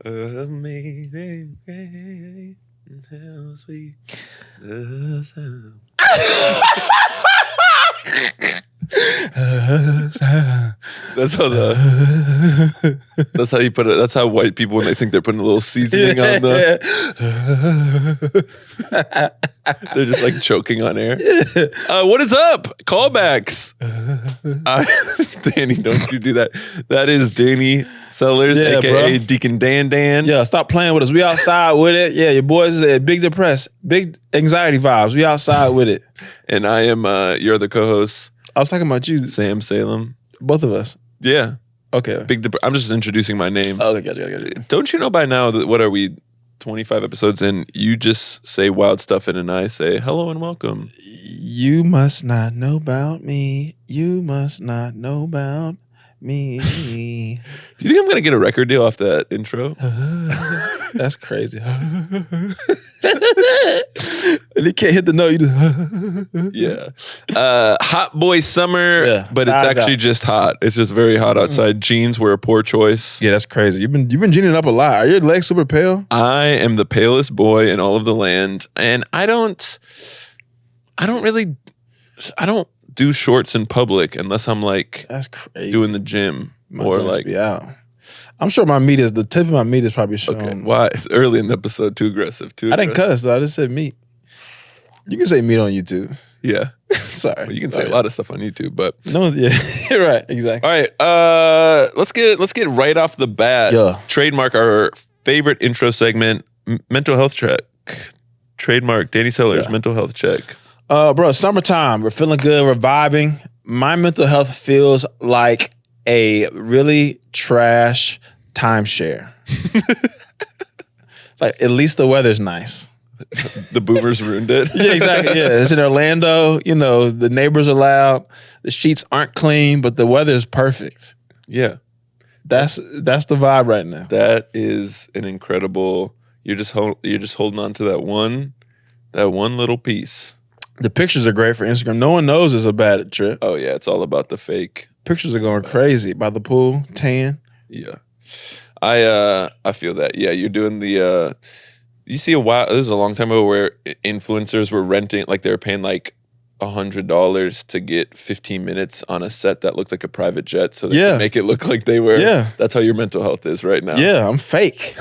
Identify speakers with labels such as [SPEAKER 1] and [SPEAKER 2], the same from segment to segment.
[SPEAKER 1] Amazing grace, how sweet the sound. That's how you put it. That's how white people, when they think they're putting a little seasoning on the, they're just like choking on air. What is up? Callbacks. Danny, don't you do that. That is Danny Sellers, aka bro. Deacon Dan.
[SPEAKER 2] Yeah, stop playing with us. We outside with it. Yeah, your boys are big depressed, big anxiety vibes. We outside with it.
[SPEAKER 1] And I am your other co-host.
[SPEAKER 2] I was talking about you,
[SPEAKER 1] Sam Salem.
[SPEAKER 2] Both of us.
[SPEAKER 1] Yeah.
[SPEAKER 2] Okay.
[SPEAKER 1] I'm just introducing my name.
[SPEAKER 2] Oh, gotcha.
[SPEAKER 1] Don't you know by now that what are we 25 episodes in? You just say wild stuff and I say hello and welcome.
[SPEAKER 2] You must not know about me. You must not know about me.
[SPEAKER 1] Do you think I'm gonna get a record deal off that intro?
[SPEAKER 2] That's crazy. And he can't hit the note. You just
[SPEAKER 1] yeah. Hot boy summer,
[SPEAKER 2] yeah,
[SPEAKER 1] but it's actually just hot. It's just very hot outside. Jeans were a poor choice.
[SPEAKER 2] Yeah, that's crazy. You've been jeaning up a lot. Are your legs super pale?
[SPEAKER 1] I am the palest boy in all of the land, and I don't do shorts in public unless I'm like
[SPEAKER 2] that's crazy
[SPEAKER 1] doing the gym or like
[SPEAKER 2] be out. I'm sure the tip of my meat is probably showing.
[SPEAKER 1] Okay, why? It's early in the episode, too aggressive.
[SPEAKER 2] I didn't cuss though. I just said meat. You can say meat on YouTube.
[SPEAKER 1] Yeah.
[SPEAKER 2] Sorry.
[SPEAKER 1] Well, you can say a lot of stuff on YouTube, but
[SPEAKER 2] no, yeah, you're right, exactly.
[SPEAKER 1] All right, let's get right off the bat.
[SPEAKER 2] Yeah.
[SPEAKER 1] Trademark our favorite intro segment, mental health check. Trademark Danny Sellers, mental health check.
[SPEAKER 2] Bro, summertime. We're feeling good. We're vibing. My mental health feels like a really trash timeshare. It's like, at least the weather's nice.
[SPEAKER 1] The boomers ruined it.
[SPEAKER 2] Yeah, exactly. Yeah, it's in Orlando. You know, the neighbors are loud. The sheets aren't clean, but the weather's perfect.
[SPEAKER 1] Yeah.
[SPEAKER 2] That's the vibe right now.
[SPEAKER 1] That is an incredible, you're just holding on to that one little piece.
[SPEAKER 2] The pictures are great for Instagram. No one knows it's a bad trip.
[SPEAKER 1] Oh yeah, it's all about the fake.
[SPEAKER 2] Pictures are going crazy by the pool, tan.
[SPEAKER 1] Yeah, I feel that. Yeah, you're doing the. You see this is a long time ago where influencers were renting, like they were paying like $100 to get 15 minutes on a set that looked like a private jet, so they could make it look like they were.
[SPEAKER 2] Yeah,
[SPEAKER 1] that's how your mental health is right now.
[SPEAKER 2] Yeah, I'm fake.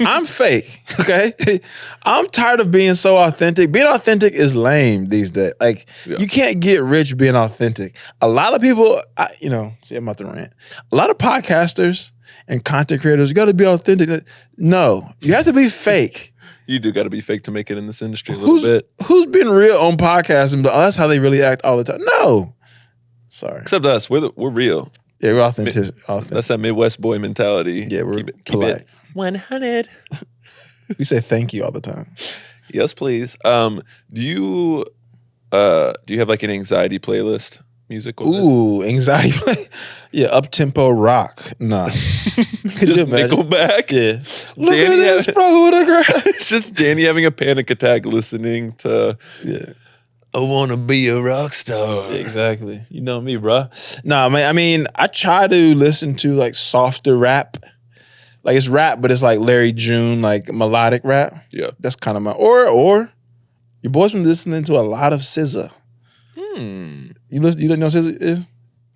[SPEAKER 2] I'm fake. Okay, I'm tired of being so authentic. Being authentic is lame these days. Like you can't get rich being authentic. A lot of people, see, I'm about to rant. A lot of podcasters and content creators, you got to be authentic. No, you have to be fake.
[SPEAKER 1] You do got to be fake to make it in this industry a little bit.
[SPEAKER 2] Who's been real on podcasts and that's how they really act all the time? No. Sorry.
[SPEAKER 1] Except us. We're real.
[SPEAKER 2] Yeah, we're authentic.
[SPEAKER 1] That's that Midwest boy mentality.
[SPEAKER 2] Yeah, we're
[SPEAKER 1] keep it 100.
[SPEAKER 2] We say thank you all the time.
[SPEAKER 1] Yes, please. Do you have like an anxiety playlist? Musical.
[SPEAKER 2] Ooh, anxiety play. Yeah, up-tempo rock. Nah.
[SPEAKER 1] Just Nickelback?
[SPEAKER 2] Yeah. Look at this, bro.
[SPEAKER 1] It's just Danny having a panic attack listening to I want to be a rock star.
[SPEAKER 2] Yeah, exactly. You know me, bro. Nah, man, I mean, I try to listen to like softer rap. Like it's rap, but it's like Larry June, like melodic rap.
[SPEAKER 1] Yeah.
[SPEAKER 2] That's kind of my or your boy's been listening to a lot of SZA. You don't know what SZA is?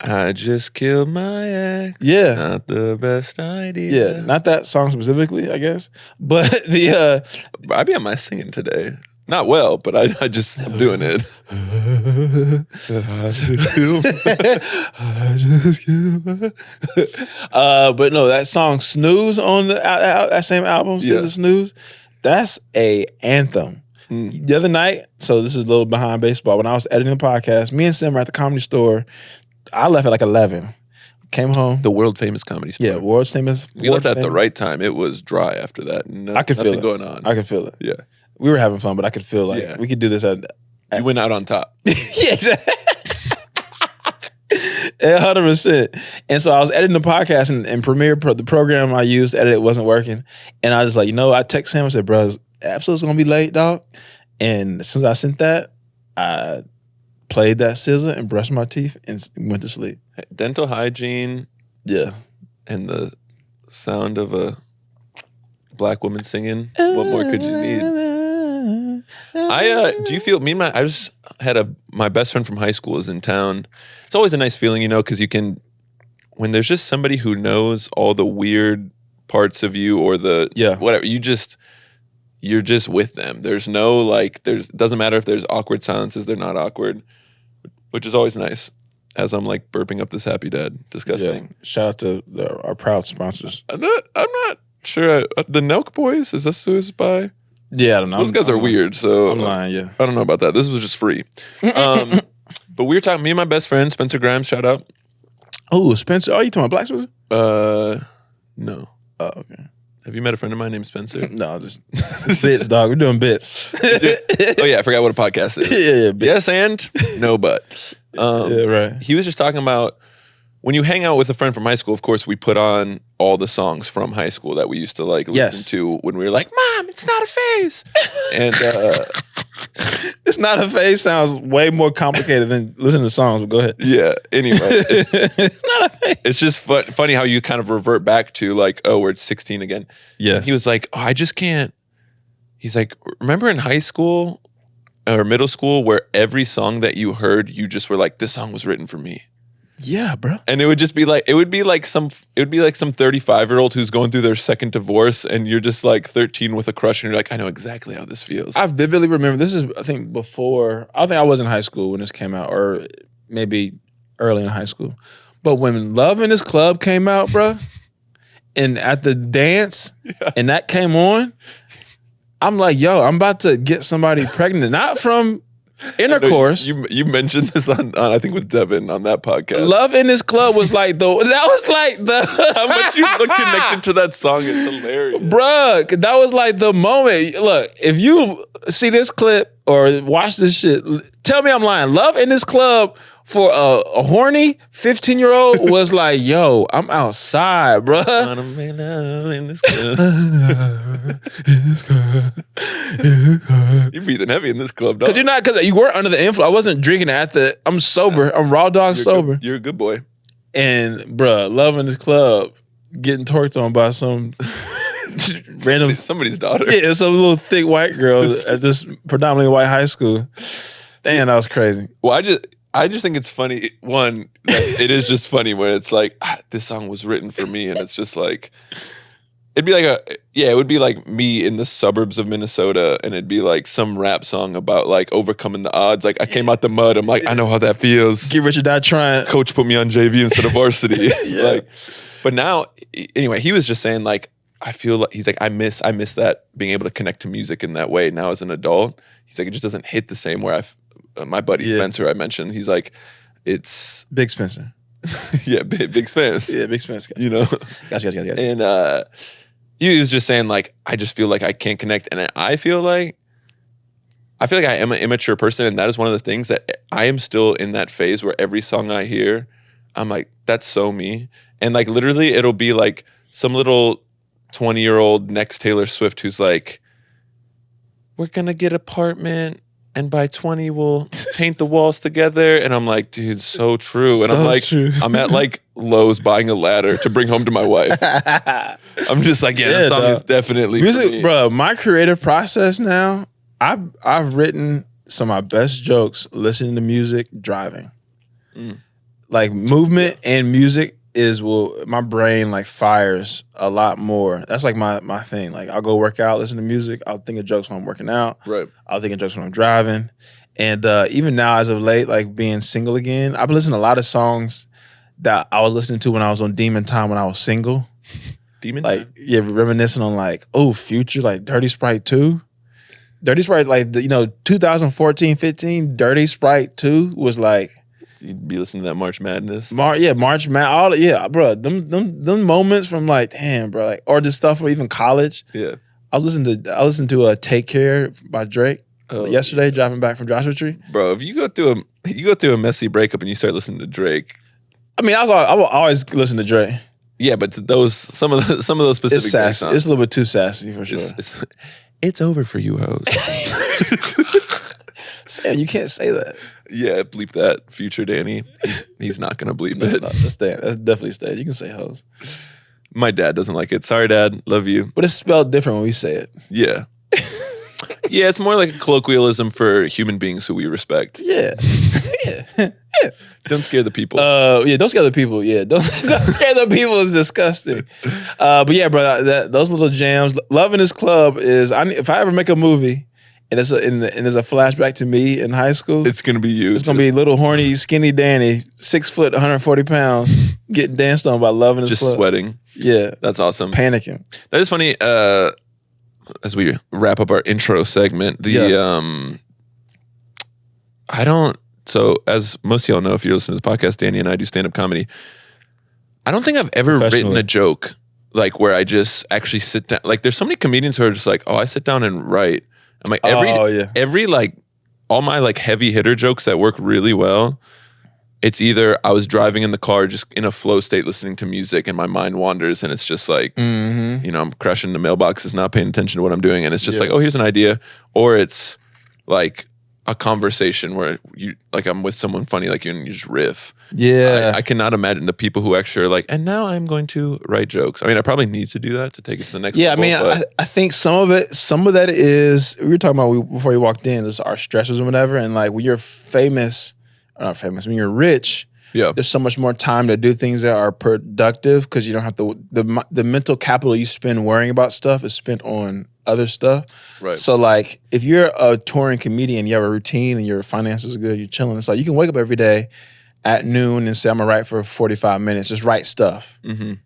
[SPEAKER 1] I just killed my ex.
[SPEAKER 2] Yeah.
[SPEAKER 1] Not the best idea.
[SPEAKER 2] Yeah, not that song specifically, I guess. But the
[SPEAKER 1] I be on my singing today. Not well, but I'm doing it.
[SPEAKER 2] But no, that song Snooze on that same album, SZA Snooze, that's a anthem. The other night, so this is a little behind baseball. When I was editing the podcast, me and Sim were at the Comedy Store. I left at like 11. Came home.
[SPEAKER 1] The world famous Comedy Store.
[SPEAKER 2] Yeah, world famous.
[SPEAKER 1] You left at the right time. It was dry after that.
[SPEAKER 2] I could feel it
[SPEAKER 1] going on.
[SPEAKER 2] I could feel it.
[SPEAKER 1] Yeah,
[SPEAKER 2] we were having fun, but I could feel like we could do this at
[SPEAKER 1] you went out on top.
[SPEAKER 2] Yeah, exactly. 100%. And so I was editing the podcast and Premiere, the program I used to edit it wasn't working. And I was like, I text Sam and said, bro, episode's gonna be late, dog. And as soon as I sent that, I played that SZA and brushed my teeth and went to sleep.
[SPEAKER 1] Dental hygiene.
[SPEAKER 2] Yeah.
[SPEAKER 1] And the sound of a black woman singing. What more could you need? Do you feel I just had my best friend from high school is in town. It's always a nice feeling, because you can, when there's just somebody who knows all the weird parts of you or whatever, you're just with them. There's no it doesn't matter if there's awkward silences, they're not awkward, which is always nice. As I'm burping up this Happy Dad. Disgusting.
[SPEAKER 2] Yeah. Shout out to our proud sponsors.
[SPEAKER 1] I'm not sure. The Nelk Boys, is this who it's by?
[SPEAKER 2] Yeah, I don't know.
[SPEAKER 1] Those guys are weird, so
[SPEAKER 2] I'm lying, yeah.
[SPEAKER 1] I don't know about that. This was just free. But we were talking, me and my best friend, Spencer Grimes, shout out.
[SPEAKER 2] Oh, Spencer. Oh, you talking about Black Spencer?
[SPEAKER 1] No.
[SPEAKER 2] Oh, okay.
[SPEAKER 1] Have you met a friend of mine named Spencer?
[SPEAKER 2] No, just bits, dog. We're doing bits.
[SPEAKER 1] Oh, yeah, I forgot what a podcast is.
[SPEAKER 2] Yeah.
[SPEAKER 1] Yes, and no, but.
[SPEAKER 2] Yeah, right.
[SPEAKER 1] He was just talking about when you hang out with a friend from high school, of course, we put on all the songs from high school that we used to listen to when we were like, Mom, it's not a phase. And
[SPEAKER 2] it's not a phase sounds way more complicated than listening to songs, but go ahead.
[SPEAKER 1] Yeah, anyway.
[SPEAKER 2] It's not a phase.
[SPEAKER 1] It's just funny how you kind of revert back to we're at 16 again.
[SPEAKER 2] Yes.
[SPEAKER 1] And he was like, I just can't. He's like, remember in high school or middle school where every song that you heard, you just were like, this song was written for me.
[SPEAKER 2] Yeah, bro.
[SPEAKER 1] And it would just be like some 35-year-old who's going through their second divorce, and you're just 13 with a crush, and you're like, I know exactly how this feels.
[SPEAKER 2] I vividly remember, this is, I think I was in high school when this came out, or maybe early in high school. But when Love in This Club came out, bro, and at the dance, and that came on, I'm like, yo, I'm about to get somebody pregnant, not from intercourse.
[SPEAKER 1] You mentioned this on I think with Devin on that podcast.
[SPEAKER 2] Love in This Club was how
[SPEAKER 1] much you look connected to that song is hilarious.
[SPEAKER 2] Bruh, that was the moment. Look, if you see this clip or watch this shit, tell me I'm lying. Love in This Club for a horny 15-year-old was like, yo, I'm outside, bruh.
[SPEAKER 1] You're breathing heavy in this club, dog.
[SPEAKER 2] Because you weren't under the influence. I wasn't drinking I'm sober. I'm raw dog sober.
[SPEAKER 1] You're a good boy.
[SPEAKER 2] And bruh, Love in This Club getting torqued on by some random
[SPEAKER 1] somebody's daughter.
[SPEAKER 2] Yeah, some little thick white girl at this predominantly white high school. Damn, that was crazy.
[SPEAKER 1] Well, I just think it's funny. One, it is just funny when it's this song was written for me, and it's just it'd be it would be like me in the suburbs of Minnesota, and it'd be some rap song about overcoming the odds. I came out the mud. I'm like, I know how that feels.
[SPEAKER 2] Get rich or die trying.
[SPEAKER 1] Coach put me on JV instead of varsity. Yeah. But now, anyway, he was just saying I feel he's like, I miss that being able to connect to music in that way now as an adult. He's like, it just doesn't hit the same where my buddy Spencer I mentioned, he's like, it's
[SPEAKER 2] Big Spencer.
[SPEAKER 1] Yeah, big Spence.
[SPEAKER 2] Yeah, Big Spence.
[SPEAKER 1] Gotcha.
[SPEAKER 2] Gotcha.
[SPEAKER 1] And he was just saying I just feel like I can't connect, and I feel like I am an immature person, and that is one of the things that I am still in that phase where every song I hear, I'm like, that's so me, and literally it'll be some little 20-year-old next Taylor Swift who's like, we're gonna get an apartment, and by 20 we'll paint the walls together. And I'm like, dude, so true. And I'm at Lowe's buying a ladder to bring home to my wife. I'm just this song is definitely
[SPEAKER 2] music, bro. My creative process now, I've written some of my best jokes listening to music driving. Movement and music is my brain fires a lot more. That's my thing. I'll go work out, listen to music. I'll think of jokes when I'm working out.
[SPEAKER 1] Right.
[SPEAKER 2] I'll think of jokes when I'm driving. And even now, as of late, being single again, I've been listening to a lot of songs that I was listening to when I was on Demon Time when I was single.
[SPEAKER 1] Demon Time?
[SPEAKER 2] Yeah, reminiscing on Future, Dirty Sprite 2. Dirty Sprite, 2014, 15, Dirty Sprite 2 was
[SPEAKER 1] you'd be listening to that March Madness.
[SPEAKER 2] March Madness, bro. Them moments from damn, bro, or just stuff from even college.
[SPEAKER 1] Yeah.
[SPEAKER 2] I listened to Take Care by Drake yesterday, driving back from Joshua Tree.
[SPEAKER 1] Bro, if you go through a messy breakup and you start listening to Drake.
[SPEAKER 2] I mean, I will always listen to Drake.
[SPEAKER 1] Yeah, but some of those specific
[SPEAKER 2] it's sassy.
[SPEAKER 1] songs,
[SPEAKER 2] it's a little bit too sassy for sure.
[SPEAKER 1] It's over for you, hoes.
[SPEAKER 2] Sam, you can't say that.
[SPEAKER 1] Yeah, bleep that, Future Danny. He's not gonna bleep it.
[SPEAKER 2] No, that's definitely stay. You can say hoes.
[SPEAKER 1] My dad doesn't like it. Sorry, Dad. Love you.
[SPEAKER 2] But it's spelled different when we say it.
[SPEAKER 1] Yeah. Yeah, it's more like a colloquialism for human beings who we respect.
[SPEAKER 2] Yeah. Yeah.
[SPEAKER 1] Don't scare the people.
[SPEAKER 2] Yeah, don't scare the people. Yeah, don't scare the people is disgusting. But yeah, bro, those little jams. Loving This Club is. If I ever make a movie and it's a flashback to me in high school,
[SPEAKER 1] it's gonna be you.
[SPEAKER 2] It's gonna be little horny, skinny Danny, 6 foot, 140 pounds, getting danced on by Loving This Club.
[SPEAKER 1] Just sweating.
[SPEAKER 2] Yeah,
[SPEAKER 1] that's awesome.
[SPEAKER 2] Panicking.
[SPEAKER 1] That is funny. As we wrap up our intro segment, I don't. So, as most of y'all know, if you listen to this podcast, Danny and I do stand-up comedy. I don't think I've ever written a joke like where I just actually sit down. Like, there's so many comedians who are just like, "Oh, I sit down and write." I'm like, every like, all my like heavy hitter jokes that work really well. It's either I was driving in the car, just in a flow state, listening to music, and my mind wanders, and it's just like, you know, I'm crashing the mailboxes, not paying attention to what I'm doing, and it's just like, oh, here's an idea, or it's like a conversation where you like I'm with someone funny like you and you just riff. Yeah. I cannot imagine the people who actually are like, and now I'm going to write jokes. I mean, I probably need to do that to take it to the next level.
[SPEAKER 2] Yeah, I mean, I think some of that is, we were talking about before you walked in, is our stressors or whatever. And like when you're when you're rich, there's so much more time to do things that are productive because you don't have to, the mental capital you spend worrying about stuff is spent on other stuff. Right. So like if you're a touring comedian, you have a routine and your finances are good, you're chilling. It's like you can wake up every day at noon and say, I'm gonna write for 45 minutes, just write stuff.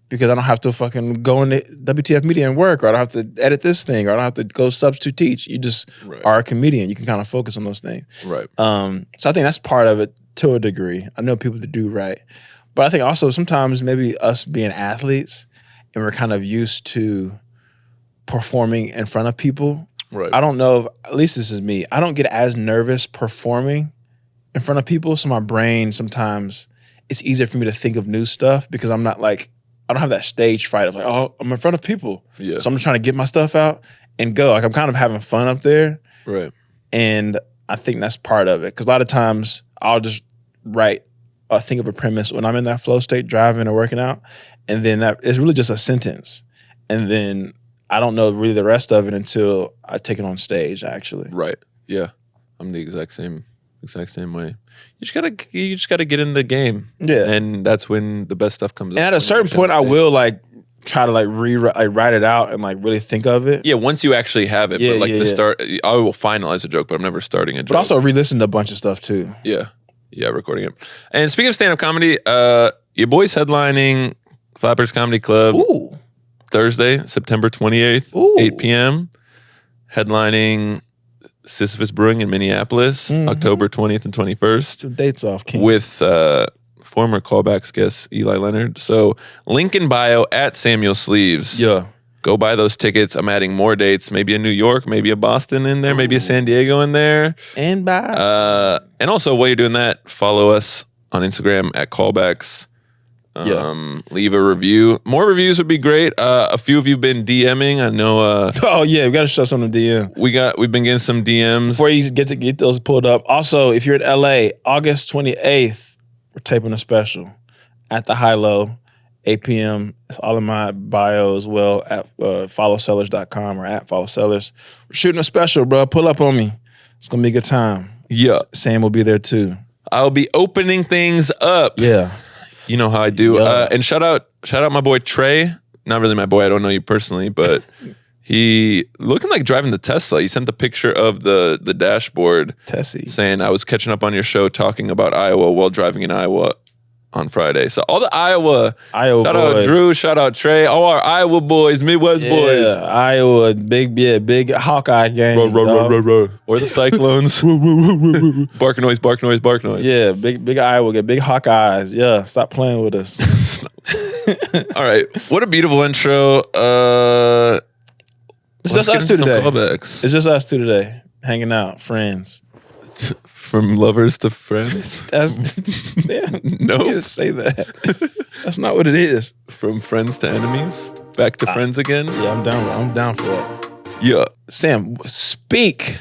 [SPEAKER 2] Because I don't have to fucking go into WTF Media and work, or I don't have to edit this thing, or I don't have to go substitute teach. You just are a comedian. You can kind of focus on those things. Right. So I think that's part of it to a degree. I know people that do write. But I think also sometimes maybe us being athletes and we're kind of used to performing in front of people. Right. I don't know if, at least this is me, I don't get as nervous performing in front of people. So my brain sometimes, it's easier for me to think of new stuff because I'm not like, I don't have that stage fright of like, oh, I'm in front of people. Yeah. So I'm just trying to get my stuff out and go. Like I'm kind of having fun up there. Right. And I think that's part of it. Because a lot of times I'll just write or think of a premise when I'm in that flow state, driving or working out. And then it's really just a sentence. And then I don't know really the rest of it until I take it on stage, actually. Right. Yeah. I'm the exact same way. You just gotta get in the game. Yeah. And that's when the best stuff comes out. And at a certain point I will like try to like write it out and like really think of it. Yeah, once you actually have it. Yeah, but like the start, I will finalize a joke, but I'm never starting a joke. But also re-listen to a bunch of stuff too. Yeah. Yeah, recording it. And speaking of stand-up comedy, your boy's headlining Flappers Comedy Club. Ooh. Thursday, September 28th, 8 p.m. Headlining Sisyphus Brewing in Minneapolis, October 20th and 21st. Some dates off, King. With former Callbacks guest Eli Leonard. So link in bio at Samuel Sleeves. Yeah. Go buy those tickets. I'm adding more dates. Maybe a New York, maybe a Boston in there, maybe a San Diego in there. And bye. And also, while you're doing that, follow us on Instagram at Callbacks. Leave a review. More reviews would be great. A few of you have been DMing. I know. Oh yeah, we got to show some of the DM. We've been getting some DMs. Before you get those pulled up. Also, if you're at LA, August 28th, we're taping a special at the High Low, 8 p.m. It's all in my bio as well at followsellers.com or at followsellers. We're shooting a special, bro. Pull up on me. It's gonna be a good time. Yeah, Sam will be there too. I'll be opening things up. Yeah. You know how I do. Yeah. And shout out my boy Trey. Not really my boy. I don't know you personally, but he looking like driving the Tesla. He sent the picture of the dashboard. Tessie. Saying I was catching up on your show talking about Iowa while driving in Iowa on Friday. So all the Iowa shout boys. Out Drew, shout out Trey, all our Iowa boys, Midwest boys. Iowa, big Hawkeye gang. Or the Cyclones. Bark noise, bark noise, bark noise. Yeah, big Iowa, get big Hawkeyes. Yeah, stop playing with us. All right, what a beautiful intro. It's just us two today. Callbacks. It's just us two today, hanging out, friends. From lovers to friends? No. You just say that. That's not what it is. From friends to enemies? Back to friends again? Yeah, I'm down for that. Yeah. Sam, speak.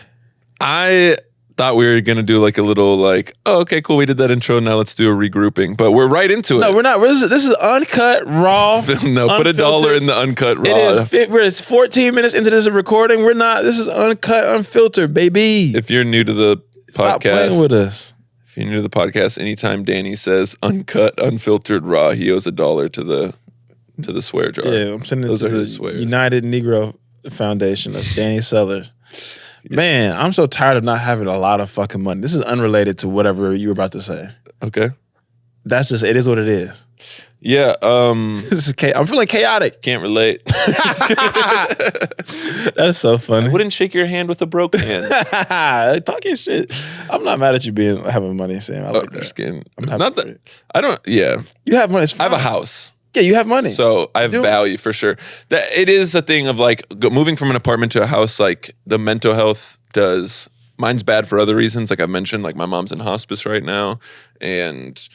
[SPEAKER 1] thought we were gonna do like a little like, oh, okay, cool, we did that intro. Now let's do a regrouping. But we're right into it.
[SPEAKER 2] No, we're not. This is uncut, raw.
[SPEAKER 1] No, put $1 in the uncut raw.
[SPEAKER 2] We're 14 minutes into this recording. We're not. This is uncut, unfiltered, baby.
[SPEAKER 1] If you're new to the podcast,
[SPEAKER 2] stop playing with us.
[SPEAKER 1] If you're new to the podcast, anytime Danny says uncut, unfiltered, raw, he owes $1 to the swear jar.
[SPEAKER 2] Yeah, I'm sending it
[SPEAKER 1] Those
[SPEAKER 2] to
[SPEAKER 1] are
[SPEAKER 2] the
[SPEAKER 1] his swears.
[SPEAKER 2] United Negro Foundation of Danny Sellers. Yeah. Man, I'm so tired of not having a lot of fucking money. This is unrelated to whatever you were about to say.
[SPEAKER 1] Okay.
[SPEAKER 2] That's just, it is what it is.
[SPEAKER 1] Yeah.
[SPEAKER 2] This is I'm feeling chaotic.
[SPEAKER 1] Can't relate.
[SPEAKER 2] That's so funny.
[SPEAKER 1] I wouldn't shake your hand with a broke hand.
[SPEAKER 2] Talking shit. I'm not mad at you having money, Sam. I like that.
[SPEAKER 1] Just kidding.
[SPEAKER 2] I'm happy
[SPEAKER 1] not that. I don't. Yeah.
[SPEAKER 2] You have money. It's fine.
[SPEAKER 1] I have a house.
[SPEAKER 2] Yeah, you have money.
[SPEAKER 1] So I have value for sure. That it is a thing of like moving from an apartment to a house. Like the mental health does. Mine's bad for other reasons. Like I mentioned, like my mom's in hospice right now, and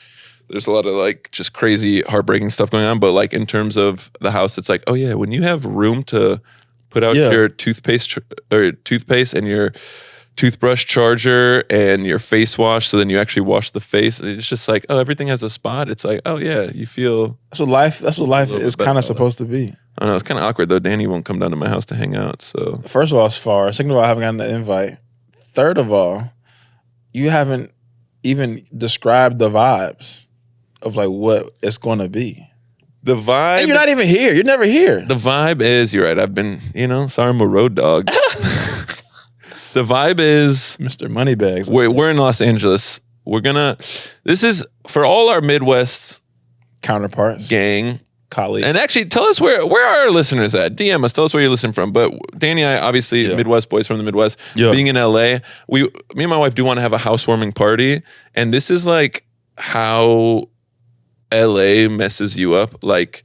[SPEAKER 1] there's a lot of like just crazy, heartbreaking stuff going on. But like in terms of the house, it's like, oh yeah, when you have room to put out your toothpaste and your toothbrush charger and your face wash, so then you actually wash the face. It's just like, oh, everything has a spot. It's like, oh yeah, you feel.
[SPEAKER 2] That's what life is kind of supposed to be.
[SPEAKER 1] I don't know. It's kind of awkward though. Danny won't come down to my house to hang out. So
[SPEAKER 2] first of all, it's far. Second of all, I haven't gotten the invite. Third of all, you haven't even described the vibes of like what it's going to be.
[SPEAKER 1] The vibe.
[SPEAKER 2] And you're not even here. You're never here.
[SPEAKER 1] The vibe is, you're right. I've been, sorry, I'm a road dog. The vibe is
[SPEAKER 2] Mr. Moneybags.
[SPEAKER 1] We're in Los Angeles. This is for all our Midwest
[SPEAKER 2] counterparts,
[SPEAKER 1] gang,
[SPEAKER 2] colleagues.
[SPEAKER 1] And actually, tell us where are our listeners at? DM us. Tell us where you're listening from. But Danny and I, obviously, Midwest boys from the Midwest, being in LA, me and my wife do want to have a housewarming party. And this is like how LA messes you up. Like,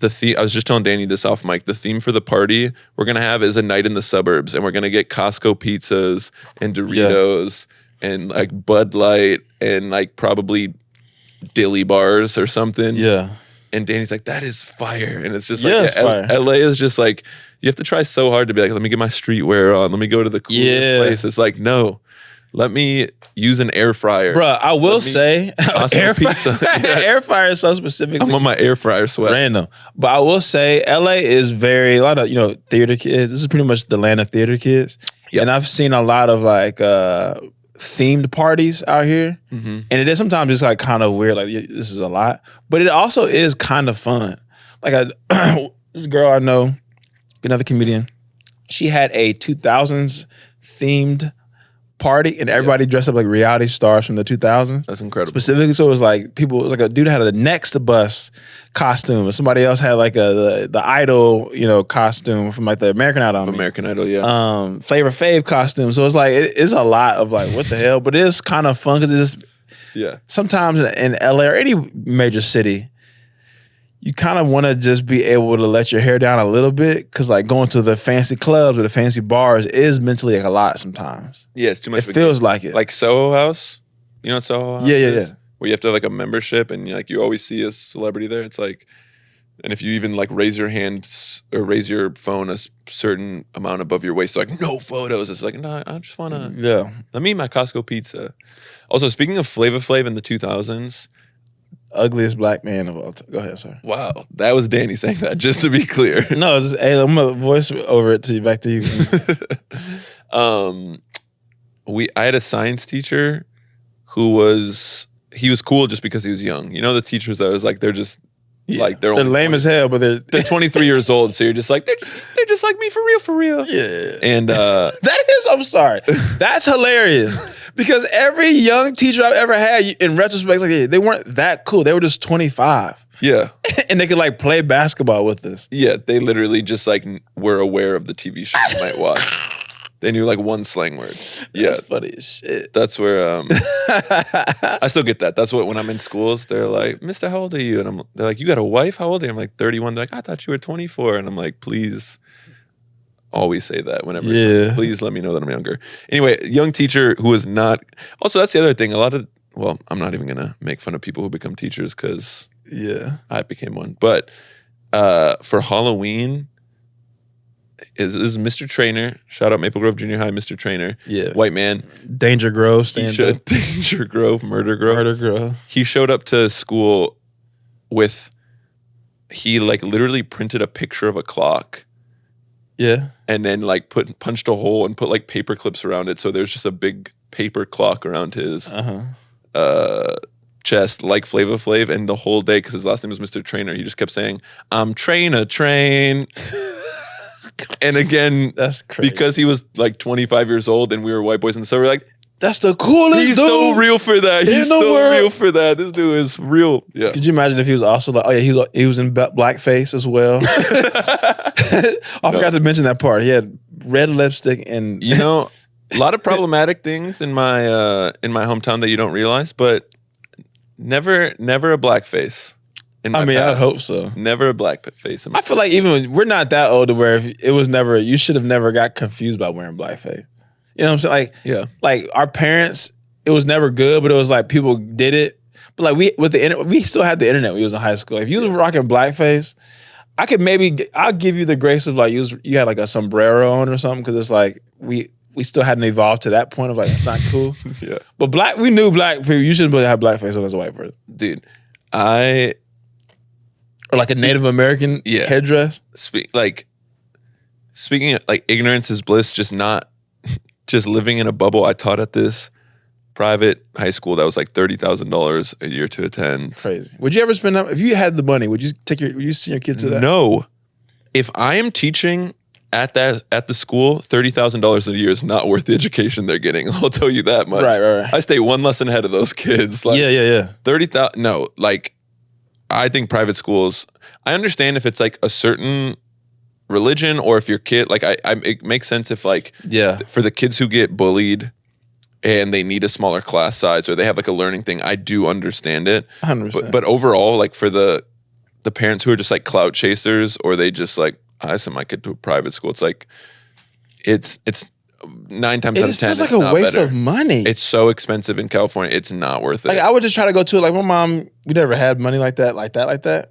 [SPEAKER 1] the theme, I was just telling Danny this off mic, the theme for the party we're going to have is a night in the suburbs, and we're going to get Costco pizzas and Doritos and like Bud Light and like probably dilly bars or something.
[SPEAKER 2] Yeah.
[SPEAKER 1] And Danny's like, that is fire. And it's just
[SPEAKER 2] it's
[SPEAKER 1] like, LA is just like, you have to try so hard to be like, let me get my streetwear on. Let me go to the coolest place. It's like, no. Let me use an air fryer.
[SPEAKER 2] Bruh, I will say, air fryer is so specific.
[SPEAKER 1] I'm on my air fryer sweat.
[SPEAKER 2] Random. But I will say, LA is a lot of, theater kids. This is pretty much the land of theater kids. Yep. And I've seen a lot of like themed parties out here. Mm-hmm. And it is sometimes just like kind of weird. Like this is a lot. But it also is kind of fun. Like this girl I know, another comedian, she had a 2000s themed party, and everybody dressed up like reality stars from the 2000s.
[SPEAKER 1] That's incredible.
[SPEAKER 2] Specifically, so it was like a dude had a Next Bus costume, and somebody else had like the Idol, costume from like the American Idol.
[SPEAKER 1] American Idol, yeah.
[SPEAKER 2] Flavor Fave costume. So it's like it's a lot of like what the hell, but it is kind of fun because it's just sometimes in LA or any major city, you kind of want to just be able to let your hair down a little bit, because like going to the fancy clubs or the fancy bars is mentally like a lot sometimes.
[SPEAKER 1] Yeah, it's too much.
[SPEAKER 2] It feels like it.
[SPEAKER 1] Like Soho House. You know what Soho House is?
[SPEAKER 2] Yeah.
[SPEAKER 1] Where you have to have like a membership and you always see a celebrity there. It's like, and if you even like raise your hands or raise your phone a certain amount above your waist, like no photos. It's like, no, I just want to. Let me eat my Costco pizza. Also, speaking of Flavor Flav in the 2000s.
[SPEAKER 2] Ugliest black man of all time. Go ahead, sir.
[SPEAKER 1] Wow, that was Danny saying that. Just to be clear.
[SPEAKER 2] No, hey, I'm gonna voice over it to you. Back to you.
[SPEAKER 1] I had a science teacher who was cool just because he was young. The teachers that was like they're just like they're
[SPEAKER 2] lame as hell, but they're
[SPEAKER 1] 23 years old. So you're just like they're just like me for real.
[SPEAKER 2] Yeah,
[SPEAKER 1] and
[SPEAKER 2] I'm sorry, that's hilarious. Because every young teacher I've ever had, in retrospect, like they weren't that cool. They were just 25.
[SPEAKER 1] Yeah.
[SPEAKER 2] And they could like play basketball with us.
[SPEAKER 1] Yeah, they literally just like were aware of the TV show you might watch. They knew like one slang word. Yeah.
[SPEAKER 2] That's funny as shit.
[SPEAKER 1] That's where I still get that. That's what when I'm in schools, they're like, Mr. How old are you? And they're like, you got a wife? How old are you? I'm like 31. They're like, I thought you were 24. And I'm like, please. Always say that whenever.
[SPEAKER 2] Yeah.
[SPEAKER 1] Please let me know that I'm younger. Anyway, young teacher who was not. Also, that's the other thing. I'm not even gonna make fun of people who become teachers because I became one. But for Halloween, is Mr. Trainer. Shout out Maple Grove Junior High, Mr. Trainer.
[SPEAKER 2] Yeah.
[SPEAKER 1] White man.
[SPEAKER 2] Danger Grove,
[SPEAKER 1] Danger Grove, Murder Grove.
[SPEAKER 2] Murder Grove.
[SPEAKER 1] He showed up to school with, he like literally printed a picture of a clock.
[SPEAKER 2] Yeah.
[SPEAKER 1] And then like punched a hole and put like paper clips around it. So there's just a big paper clock around his chest, like Flava Flav. And the whole day, because his last name was Mr. Trainer, he just kept saying, I'm train a train. And again,
[SPEAKER 2] that's crazy.
[SPEAKER 1] Because he was like 25 years old and we were white boys. And so we're like,
[SPEAKER 2] that's the coolest
[SPEAKER 1] he's
[SPEAKER 2] dude
[SPEAKER 1] so real for that. He's so
[SPEAKER 2] world.
[SPEAKER 1] real for that. This dude is real. Yeah.
[SPEAKER 2] Could you imagine if he was also like, oh yeah, he was in blackface as well. I forgot to mention that part. He had red lipstick and
[SPEAKER 1] you know, a lot of problematic things in my hometown that you don't realize, but never a blackface.
[SPEAKER 2] I mean, I hope so.
[SPEAKER 1] Never a blackface.
[SPEAKER 2] I feel like even when, we're not that old to where if it was never, you should have never got confused by wearing blackface. You know what I'm saying? Like,
[SPEAKER 1] yeah.
[SPEAKER 2] Like our parents, it was never good, but it was like people did it. But like we still had the internet when we was in high school. If you was rocking blackface, I'll give you the grace of like you had like a sombrero on or something because it's like we still hadn't evolved to that point of like it's not cool.
[SPEAKER 1] Yeah.
[SPEAKER 2] But we knew black people. You shouldn't have blackface on as a white person,
[SPEAKER 1] dude.
[SPEAKER 2] Or like a Native American headdress.
[SPEAKER 1] Speaking of like ignorance is bliss, just living in a bubble. I taught at this private high school that was like $30,000 a year to attend.
[SPEAKER 2] Crazy. Would you ever spend that? If you had the money, would you send your kid to that?
[SPEAKER 1] No. If I am teaching at the school, $30,000 a year is not worth the education they're getting. I'll tell you that much.
[SPEAKER 2] Right.
[SPEAKER 1] I stay one lesson ahead of those kids. Like,
[SPEAKER 2] yeah.
[SPEAKER 1] 30,000. No, like I think private schools. I understand if it's like a certain religion or if your kid like it makes sense if like for the kids who get bullied and they need a smaller class size or they have like a learning thing. I do understand it.
[SPEAKER 2] 100%.
[SPEAKER 1] But overall, like for the parents who are just like clout chasers or they just like I sent my kid to a private school. It's like it's 9 times out of 10.
[SPEAKER 2] It's like a waste of money.
[SPEAKER 1] It's so expensive in California. It's not worth it.
[SPEAKER 2] Like I would just try to go to like my mom. We never had money like that.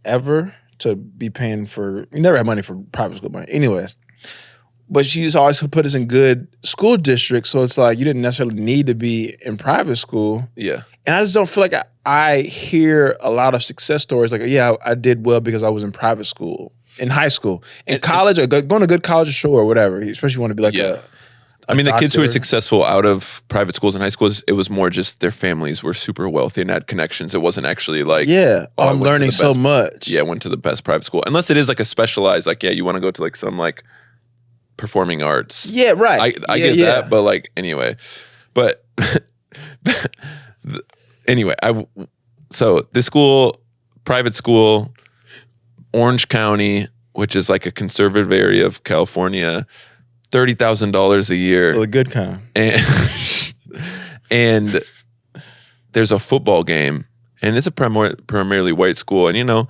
[SPEAKER 2] Ever to be paying for. We never had money for private school money. Anyways, but she used to always put us in good school districts. So it's like you didn't necessarily need to be in private school.
[SPEAKER 1] Yeah.
[SPEAKER 2] And I just don't feel like I hear a lot of success stories like, yeah, I did well because I was in private school, in high school, in college, or going to good college, sure, or whatever. Especially if you want to be like
[SPEAKER 1] I mean, the kids who are successful out of private schools and high schools, it was more just their families were super wealthy and had connections. It wasn't actually like,
[SPEAKER 2] I'm learning so much.
[SPEAKER 1] Yeah, I went to the best private school. Unless it is like a specialized, like, you want to go to like some like performing arts.
[SPEAKER 2] Yeah, right.
[SPEAKER 1] I get that, but like, anyway. But anyway, so this school, private school, Orange County, which is like a conservative area of California, $30,000 a year.
[SPEAKER 2] Well, a good kind.
[SPEAKER 1] And there's a football game, and it's a primarily white school. And, you know,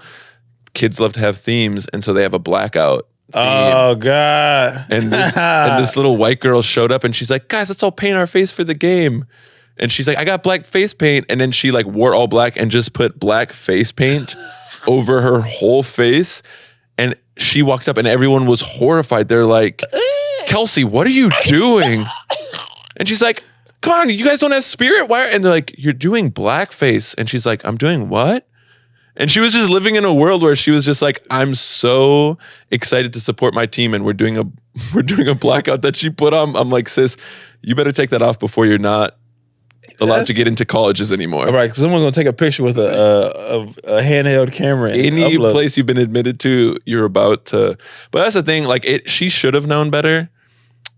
[SPEAKER 1] kids love to have themes, and so they have a blackout theme.
[SPEAKER 2] Oh, God.
[SPEAKER 1] And this little white girl showed up, and she's like, guys, let's all paint our face for the game. And she's like, I got black face paint. And then she like wore all black and just put black face paint over her whole face. And she walked up, and everyone was horrified. They're like, Kelsey, what are you doing? And she's like, come on, you guys don't have spirit? Why? And they're like, you're doing blackface. And she's like, I'm doing what? And she was just living in a world where she was just like, I'm so excited to support my team, and we're doing a blackout that she put on. I'm like, sis, you better take that off before you're not allowed to get into colleges anymore.
[SPEAKER 2] All right, because someone's gonna take a picture with a handheld camera.
[SPEAKER 1] Any place you've been admitted to, you're about to. But that's the thing. Like, she should have known better.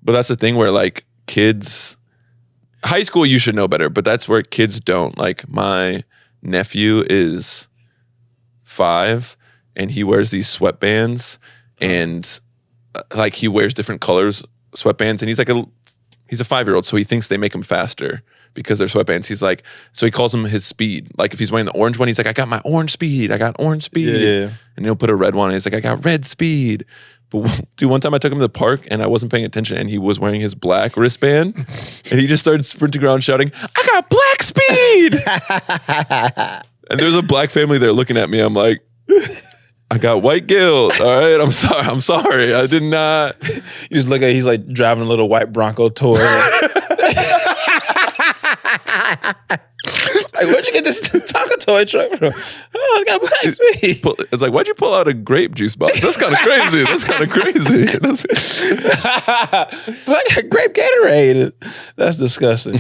[SPEAKER 1] But that's the thing where like kids, high school, you should know better. But that's where kids don't. Like my nephew is 5, and he wears these sweatbands, and like he wears different colors sweatbands, and he's a 5-year-old, so he thinks they make him faster because they're sweatbands. He's like, so he calls them his speed. Like if he's wearing the orange one, he's like, I got my orange speed. I got orange speed.
[SPEAKER 2] Yeah.
[SPEAKER 1] And he'll put a red one, and he's like, I got red speed. But dude, one time I took him to the park and I wasn't paying attention, and he was wearing his black wristband, and he just started sprinting around shouting, I got black speed. And there's a black family there looking at me. I'm like, I got white guilt. All right, I'm sorry. I did not.
[SPEAKER 2] You just look at he's like driving a little white Bronco toy. Like, where'd you get this taco toy truck from? Oh, it got black speed.
[SPEAKER 1] It's like, why'd you pull out a grape juice box? That's kind of crazy. That's kind of crazy.
[SPEAKER 2] But I got grape Gatorade. That's disgusting.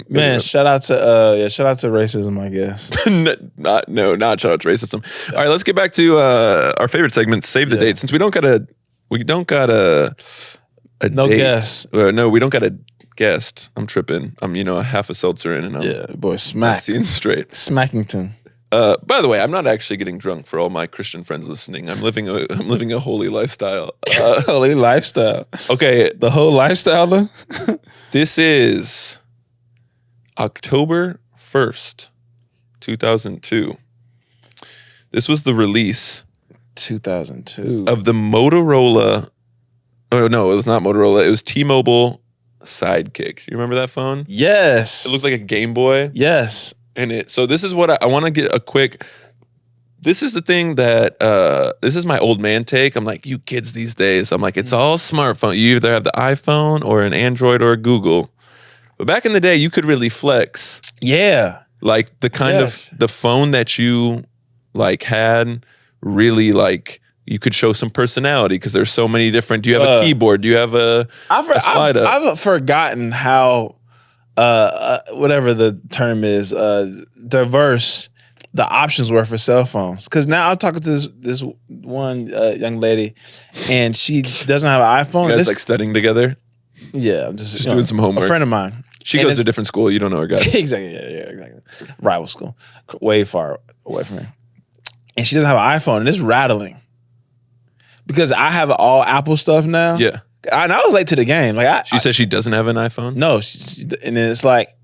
[SPEAKER 2] Man, shout out to racism, I guess.
[SPEAKER 1] not shout out to racism. All right, let's get back to our favorite segment, Save the Date. Since we don't got a
[SPEAKER 2] no
[SPEAKER 1] date.
[SPEAKER 2] guess.
[SPEAKER 1] No, we don't got a guest. I'm tripping. I'm a half a seltzer in, and I'm
[SPEAKER 2] boy, smack.
[SPEAKER 1] seeing straight.
[SPEAKER 2] Smackington.
[SPEAKER 1] By the way, I'm not actually getting drunk for all my Christian friends listening. I'm living a holy lifestyle.
[SPEAKER 2] Holy lifestyle.
[SPEAKER 1] Okay,
[SPEAKER 2] the whole lifestyle. Though?
[SPEAKER 1] This is October 1st, 2002. This was the release
[SPEAKER 2] 2002
[SPEAKER 1] of the Motorola. Oh no, it was not Motorola. It was T-Mobile Sidekick. You remember that phone?
[SPEAKER 2] Yes.
[SPEAKER 1] It looked like a Game Boy.
[SPEAKER 2] Yes.
[SPEAKER 1] So this is what I want to get a quick. This is the thing that this is my old man take. I'm like, you kids these days. I'm like, it's all smartphone. You either have the iPhone or an Android or a Google. But back in the day, you could really flex.
[SPEAKER 2] Yeah.
[SPEAKER 1] Like the kind of the phone that you like had really like. You could show some personality because there's so many different. Do you have a keyboard? Do you have a slide up?
[SPEAKER 2] I've forgotten how, whatever the term is, diverse the options were for cell phones. Because now I'm talking to this one young lady, and she doesn't have an iPhone.
[SPEAKER 1] You guys like studying together?
[SPEAKER 2] Yeah, I'm just
[SPEAKER 1] doing some homework.
[SPEAKER 2] A friend of mine.
[SPEAKER 1] She goes to a different school. You don't know her, guys.
[SPEAKER 2] Exactly. Yeah, exactly. Rival school, way far away from her, and she doesn't have an iPhone, and it's rattling. Because I have all Apple stuff now.
[SPEAKER 1] Yeah.
[SPEAKER 2] And I was late to the game. Like
[SPEAKER 1] she says she doesn't have an iPhone?
[SPEAKER 2] No. And then it's like,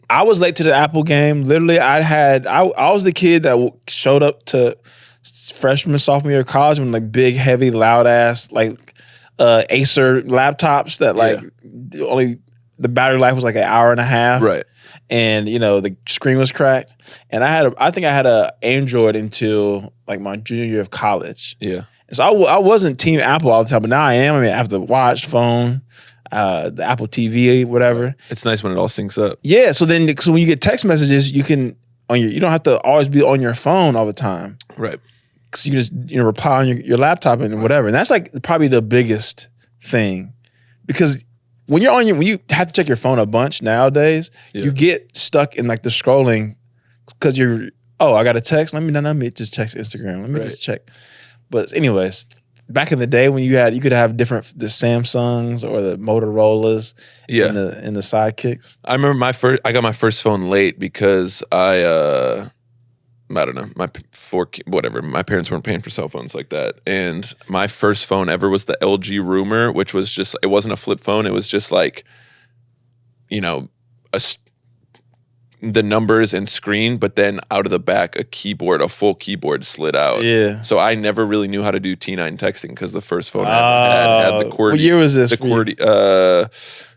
[SPEAKER 2] I was late to the Apple game. Literally, I was the kid that showed up to freshman, sophomore year of college with like big, heavy, loud ass, like Acer laptops that like only the battery life was like an hour and a half.
[SPEAKER 1] Right.
[SPEAKER 2] And the screen was cracked. And I think I had an Android until like my junior year of college.
[SPEAKER 1] Yeah.
[SPEAKER 2] So I wasn't team Apple all the time, but now I am. I mean, I have the watch, phone, the Apple TV, whatever.
[SPEAKER 1] It's nice when it all syncs up.
[SPEAKER 2] Yeah. So when you get text messages, you don't have to always be on your phone all the time.
[SPEAKER 1] Right.
[SPEAKER 2] Because you just reply on your laptop and whatever. And that's like probably the biggest thing, because when you have to check your phone a bunch nowadays, you get stuck in like the scrolling because I got a text. Let me just check Instagram. Let me just check. But anyways, back in the day when you could have the Samsungs or the Motorola's and the Sidekicks.
[SPEAKER 1] I remember I got my first phone late because I don't know, my parents weren't paying for cell phones like that. And my first phone ever was the LG Rumor, which was just, it wasn't a flip phone. It was just like, the numbers and screen, but then out of the back, a full keyboard slid out.
[SPEAKER 2] Yeah.
[SPEAKER 1] So I never really knew how to do T9 texting because the first phone I ever had the QWERTY.
[SPEAKER 2] What year was this?
[SPEAKER 1] The QWERTY,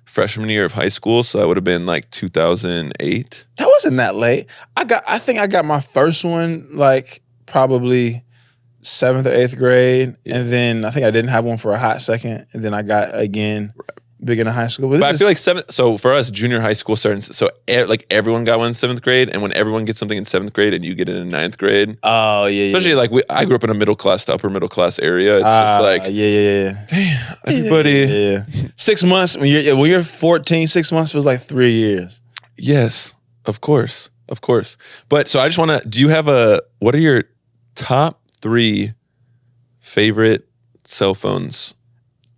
[SPEAKER 1] freshman year of high school, so that would have been like 2008.
[SPEAKER 2] That wasn't that late. I think I got my first one like probably 7th or 8th grade, and then I think I didn't have one for a hot second, and then I got again. Big in high school,
[SPEAKER 1] but I feel like so for us, junior high school starts. So like everyone got one in 7th grade, and when everyone gets something in 7th grade, and you get it in 9th grade.
[SPEAKER 2] Oh yeah,
[SPEAKER 1] especially like I grew up in a middle class to upper middle class area. It's just like damn, everybody.
[SPEAKER 2] 6 months when you're 14, 6 months feels like 3 years.
[SPEAKER 1] Yes, of course. But so I just want to. Do you have what are your top 3 favorite cell phones?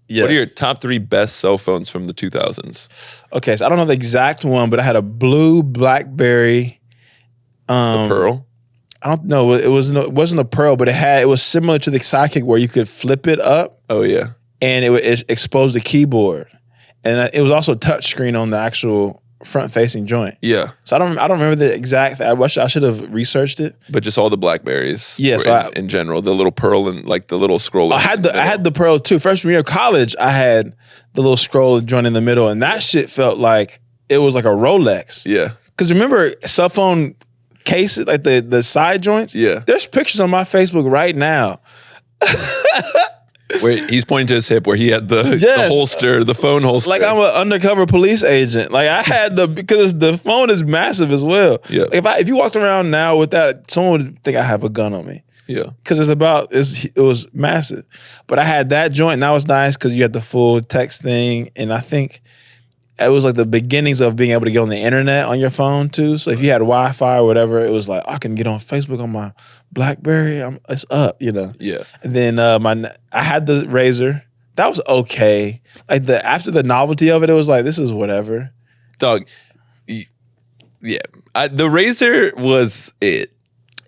[SPEAKER 1] Yes. What are your top 3 best cell phones from the 2000s?
[SPEAKER 2] Okay, so I don't know the exact one, but I had a blue BlackBerry.
[SPEAKER 1] The Pearl?
[SPEAKER 2] I don't know. It wasn't a Pearl, but it was similar to the Sidekick where you could flip it up.
[SPEAKER 1] Oh yeah,
[SPEAKER 2] and it exposed the keyboard, and it was also touch screen on the actual front-facing joint.
[SPEAKER 1] Yeah.
[SPEAKER 2] So I don't remember the exact. I should have researched it.
[SPEAKER 1] But just all the BlackBerries.
[SPEAKER 2] Yeah. So
[SPEAKER 1] in general, the little Pearl and like the little scroll.
[SPEAKER 2] I had the Pearl too. Freshman year of college, I had the little scroll joint in the middle, and that shit felt like it was like a Rolex.
[SPEAKER 1] Yeah.
[SPEAKER 2] Because remember, cell phone cases, like the side joints.
[SPEAKER 1] Yeah.
[SPEAKER 2] There's pictures on my Facebook right now.
[SPEAKER 1] Where he's pointing to his hip where he had the holster, the phone holster.
[SPEAKER 2] Like I'm an undercover police agent. Like I had because the phone is massive as well.
[SPEAKER 1] Yeah.
[SPEAKER 2] Like if you walked around now with that, someone would think I have a gun on me.
[SPEAKER 1] Yeah.
[SPEAKER 2] Because it was massive. But I had that joint and that was nice because you had the full text thing. And I think it was like the beginnings of being able to get on the internet on your phone too. So if you had Wi-Fi or whatever, it was like, I can get on Facebook on my BlackBerry. It's up, you know?
[SPEAKER 1] Yeah.
[SPEAKER 2] And then I had the Razor. That was okay. Like after the novelty of it, it was like, this is whatever.
[SPEAKER 1] Dog, yeah. The Razor was it.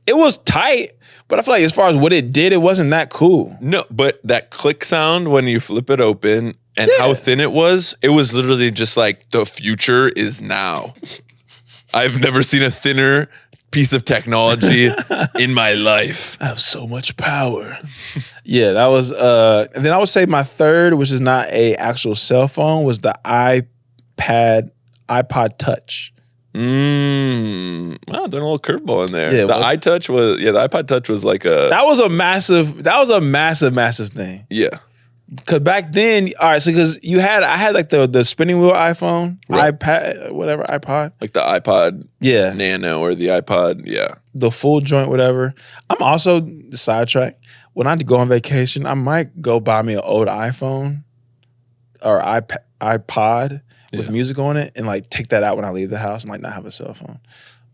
[SPEAKER 2] It was tight, but I feel like as far as what it did, it wasn't that cool.
[SPEAKER 1] No, but that click sound when you flip it open and how thin it was literally just like the future is now. I've never seen a thinner piece of technology in my life.
[SPEAKER 2] I have so much power. Yeah, that was and then I would say my third, which is not a actual cell phone, was the iPod Touch.
[SPEAKER 1] Wow, there's a little curveball in there.
[SPEAKER 2] Yeah,
[SPEAKER 1] the iPod Touch was like
[SPEAKER 2] that was a massive thing.
[SPEAKER 1] Yeah.
[SPEAKER 2] Cause back then, all right, so because I had like the spinning wheel iPhone,
[SPEAKER 1] right.
[SPEAKER 2] iPod.
[SPEAKER 1] Like the iPod Nano or the iPod,
[SPEAKER 2] the full joint, whatever. I'm also sidetracked. When I go on vacation, I might go buy me an old iPhone or iPod with music on it and like take that out when I leave the house and like not have a cell phone.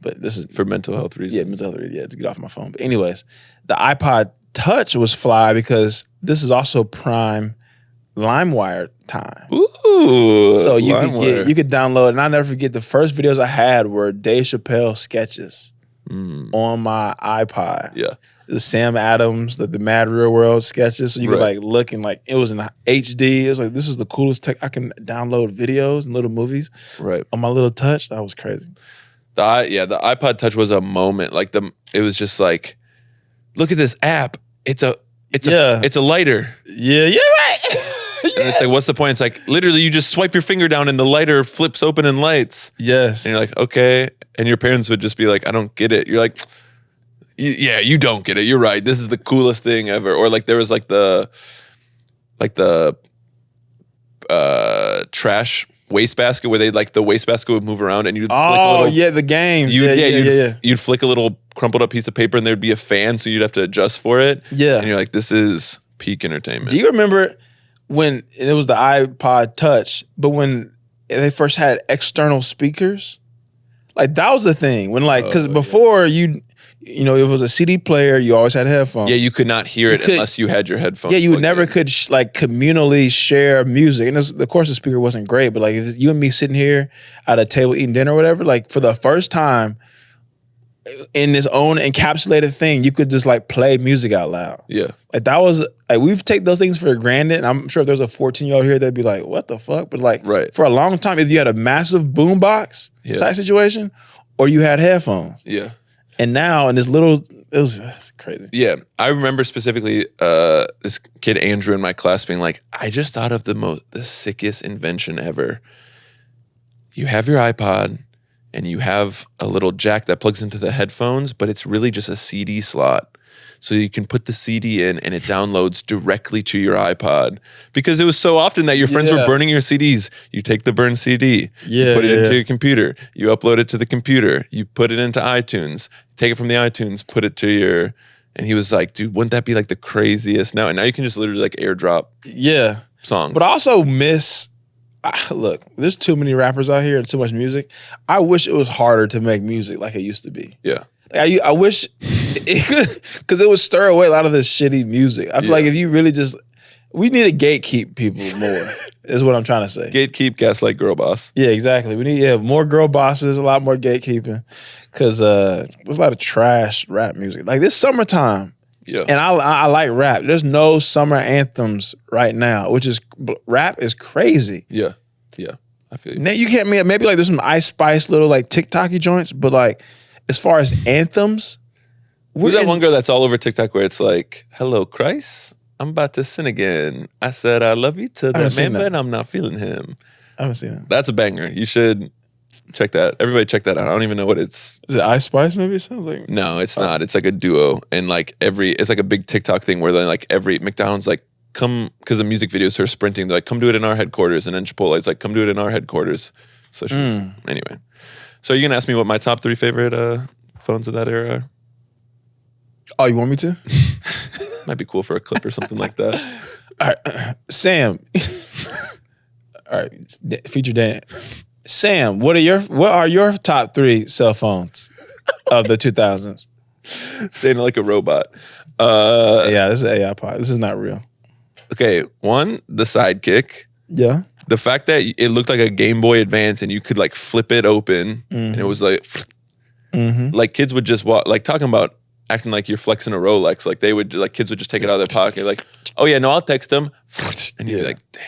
[SPEAKER 2] But this is
[SPEAKER 1] for mental health reasons.
[SPEAKER 2] Yeah, mental health reasons. Yeah, to get off my phone. But anyways, the iPod Touch was fly because this is also prime LimeWire time.
[SPEAKER 1] Ooh,
[SPEAKER 2] so you could download, and I'll never forget the first videos I had were Dave Chappelle sketches on my iPod.
[SPEAKER 1] Yeah.
[SPEAKER 2] The Sam Adams, the Mad Real World sketches. So you could like look and like it was in HD. It was like, this is the coolest tech. I can download videos and little movies on my little touch. That was crazy.
[SPEAKER 1] The iPod Touch was a moment. Like it was just like, look at this app. It's a lighter.
[SPEAKER 2] Yeah, you're right.
[SPEAKER 1] And it's like, what's the point? It's like, literally, you just swipe your finger down and the lighter flips open and lights.
[SPEAKER 2] Yes.
[SPEAKER 1] And you're like, okay. And your parents would just be like, I don't get it. You're like, yeah, you don't get it. You're right. This is the coolest thing ever. Or like there was like the trash wastebasket where the wastebasket would move around and you'd flick a little,
[SPEAKER 2] the game.
[SPEAKER 1] You'd flick a little crumpled up piece of paper and there'd be a fan, so you'd have to adjust for it.
[SPEAKER 2] Yeah.
[SPEAKER 1] And you're like, this is peak entertainment.
[SPEAKER 2] Do you remember when it was the iPod Touch, but when they first had external speakers? Like that was the thing. When because before it was a CD player, you always had headphones.
[SPEAKER 1] Yeah, you could not hear it unless you had your headphones.
[SPEAKER 2] Yeah, you never could communally share music. And of course the speaker wasn't great, but like you and me sitting here at a table eating dinner or whatever, like for the first time in this own encapsulated thing, you could just like play music out loud.
[SPEAKER 1] Yeah.
[SPEAKER 2] Like that was like we've taken those things for granted. And I'm sure if there's a 14-year-old here, they'd be like, what the fuck? But like for a long time, if you had a massive boombox type situation, or you had headphones.
[SPEAKER 1] Yeah.
[SPEAKER 2] And now in this little, it's crazy.
[SPEAKER 1] Yeah. I remember specifically this kid Andrew in my class being like, I just thought of the sickest invention ever. You have your iPod and you have a little jack that plugs into the headphones, but it's really just a CD slot. So you can put the CD in and it downloads directly to your iPod. Because it was so often that your friends were burning your CDs. You take the burned CD, you put it into your computer, you upload it to the computer, you put it into iTunes, take it from the iTunes, put it to your... And he was like, dude, wouldn't that be like the craziest now? And now you can just literally like airdrop songs.
[SPEAKER 2] But I also miss... Look, there's too many rappers out here and too much music. I wish it was harder to make music like it used to be.
[SPEAKER 1] Yeah.
[SPEAKER 2] I wish it could, because it would stir away a lot of this shitty music. I feel like if you really we need to gatekeep people more, is what I'm trying to say.
[SPEAKER 1] Gatekeep, gaslight, girl boss.
[SPEAKER 2] Yeah, exactly. We need more girl bosses, a lot more gatekeeping, because there's a lot of trash rap music. Like this summertime. Yeah. And I like rap. There's no summer anthems right now, rap is crazy.
[SPEAKER 1] Yeah. Yeah. I feel you.
[SPEAKER 2] Now, you can't, maybe like there's some Ice Spice little like TikTok-y joints, but like as far as anthems.
[SPEAKER 1] Who's that one girl that's all over TikTok where it's like, hello, Christ, I'm about to sin again. I said I love you to that man, but I'm not feeling him.
[SPEAKER 2] I haven't seen it.
[SPEAKER 1] That's a banger. You should check that. Everybody check that out. I don't even know what it's.
[SPEAKER 2] Is it Ice Spice? Maybe it sounds like.
[SPEAKER 1] No, it's not. It's like a duo, and like it's like a big TikTok thing where they like every McDonald's like come because the music videos are sprinting. They're like come do it in our headquarters, and then Chipotle is like come do it in our headquarters. So anyway, so you gonna ask me what my top 3 favorite phones of that era are?
[SPEAKER 2] Oh, you want me to?
[SPEAKER 1] Might be cool for a clip or something like that.
[SPEAKER 2] All right, Sam. All right, feature Dan. Sam, what are your top 3 cell phones of the 2000s?
[SPEAKER 1] Saying like a robot.
[SPEAKER 2] Yeah, this is AI pod. This is not real.
[SPEAKER 1] Okay, 1, the Sidekick.
[SPEAKER 2] Yeah.
[SPEAKER 1] The fact that it looked like a Game Boy Advance and you could like flip it open and it was like, like kids would just walk, like talking about acting like you're flexing a Rolex. Like they would, like kids would just take it out of their pocket. Like, oh yeah, no, I'll text them. And you'd be like, damn.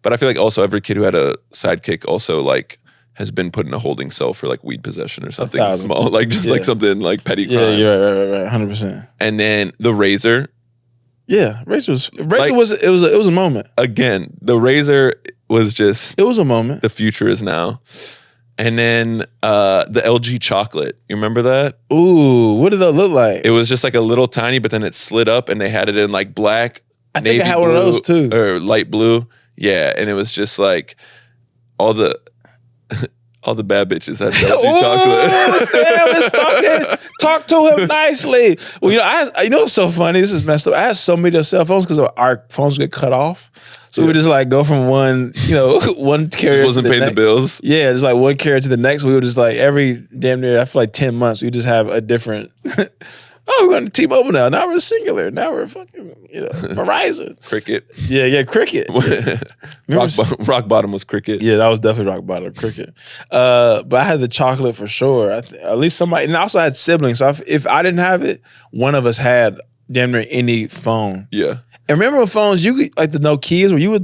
[SPEAKER 1] But I feel like also every kid who had a Sidekick also like has been put in a holding cell for like weed possession or something small, like just like something like petty crime.
[SPEAKER 2] Yeah, you're right, 100%.
[SPEAKER 1] And then the Razor.
[SPEAKER 2] Yeah, Razor was a moment.
[SPEAKER 1] Again, the Razor was just
[SPEAKER 2] it was a moment.
[SPEAKER 1] The future is now. And then the LG chocolate. You remember that?
[SPEAKER 2] Ooh, what did that look like?
[SPEAKER 1] It was just like a little tiny, but then it slid up and they had it in like black.
[SPEAKER 2] I think I had one of those too.
[SPEAKER 1] Or light blue. Yeah, and it was just like all the bad bitches had LG chocolate.
[SPEAKER 2] Sam is fucking talk to him nicely. Well, you know what's so funny? This is messed up. I had so many of those cell phones because our phones get cut off. So we would just like go from one carrier.
[SPEAKER 1] Just wasn't paying the bills.
[SPEAKER 2] Yeah, just like one carrier to the next. We would just like every damn near after like 10 months, we just have a different. Oh, we're going to T-Mobile now. Now we're Singular. Now we're fucking Verizon.
[SPEAKER 1] Cricket.
[SPEAKER 2] Yeah, Cricket.
[SPEAKER 1] Rock bottom was Cricket.
[SPEAKER 2] Yeah, that was definitely rock bottom, Cricket. But I had the chocolate for sure. At least somebody, and I also had siblings. So if I didn't have it, one of us had damn near any phone.
[SPEAKER 1] Yeah.
[SPEAKER 2] And remember when phones, you could, like the Nokias, where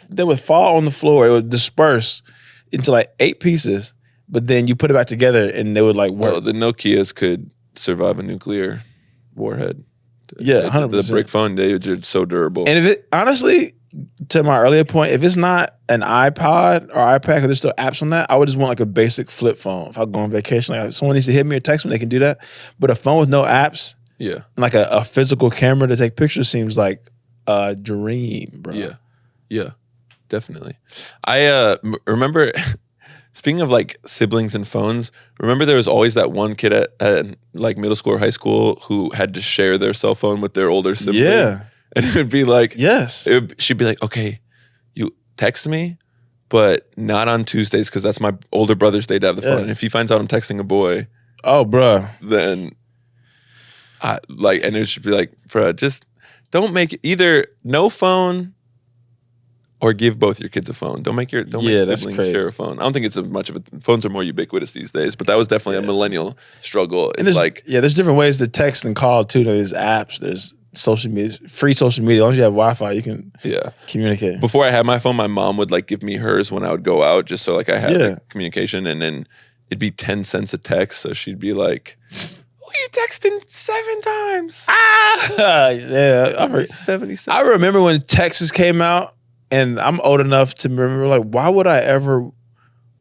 [SPEAKER 2] they would fall on the floor. It would disperse into like 8 pieces, but then you put it back together and they would like work.
[SPEAKER 1] Well, the Nokias could survive a nuclear warhead.
[SPEAKER 2] Yeah, 100%.
[SPEAKER 1] The brick phone, they're so durable.
[SPEAKER 2] And if it, honestly, to my earlier point, if it's not an iPod or iPad, because there's still apps on that, I would just want like a basic flip phone. If I go on vacation, like someone needs to hit me or text me, they can do that. But a phone with no apps,
[SPEAKER 1] yeah,
[SPEAKER 2] like a physical camera to take pictures seems like a dream, bro.
[SPEAKER 1] Yeah, definitely. I remember, speaking of like siblings and phones, remember there was always that one kid at like middle school or high school who had to share their cell phone with their older sibling.
[SPEAKER 2] Yeah.
[SPEAKER 1] And it would be like,
[SPEAKER 2] yes.
[SPEAKER 1] She'd be like, okay, you text me, but not on Tuesdays because that's my older brother's day to have the phone. And if he finds out I'm texting a boy,
[SPEAKER 2] oh, bro,
[SPEAKER 1] then and it should be like, bro, just don't make either no phone or give both your kids a phone. Don't make siblings share a phone. I don't think it's much of a phones are more ubiquitous these days, but that was definitely a millennial struggle.
[SPEAKER 2] And there's different ways to text and call too. There's apps, there's social media, free social media. As long as you have Wi-Fi, you can communicate.
[SPEAKER 1] Before I had my phone, my mom would like give me hers when I would go out, just so like I had like, communication, and then it'd be 10 cents a text. So she'd be like, "Oh, you texting 7 times?"
[SPEAKER 2] Yeah,
[SPEAKER 1] 77.
[SPEAKER 2] I remember when Texas came out, and I'm old enough to remember like, why would I ever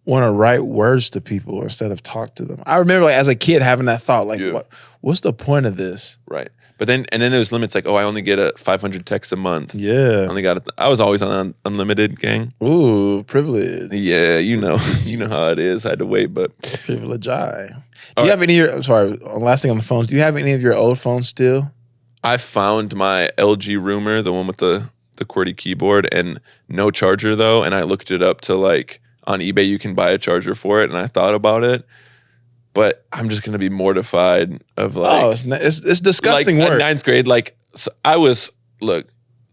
[SPEAKER 2] want to write words to people instead of talk to them? I remember like as a kid having that thought, like, what's the point of this?
[SPEAKER 1] Right. But then there's limits like, oh, I only get 500 texts a month.
[SPEAKER 2] Yeah.
[SPEAKER 1] I was always on unlimited, gang.
[SPEAKER 2] Ooh, privilege.
[SPEAKER 1] Yeah, you know how it is. I had to wait, but
[SPEAKER 2] privilege. Do you have any of your, sorry, last thing on the phones, do you have any of your old phones still?
[SPEAKER 1] I found my LG Rumor, the one with the QWERTY keyboard, and no charger though. And I looked it up to like on eBay, you can buy a charger for it. And I thought about it. But I'm just gonna be mortified of like,
[SPEAKER 2] it's disgusting
[SPEAKER 1] like,
[SPEAKER 2] work.
[SPEAKER 1] At 9th grade, like so I was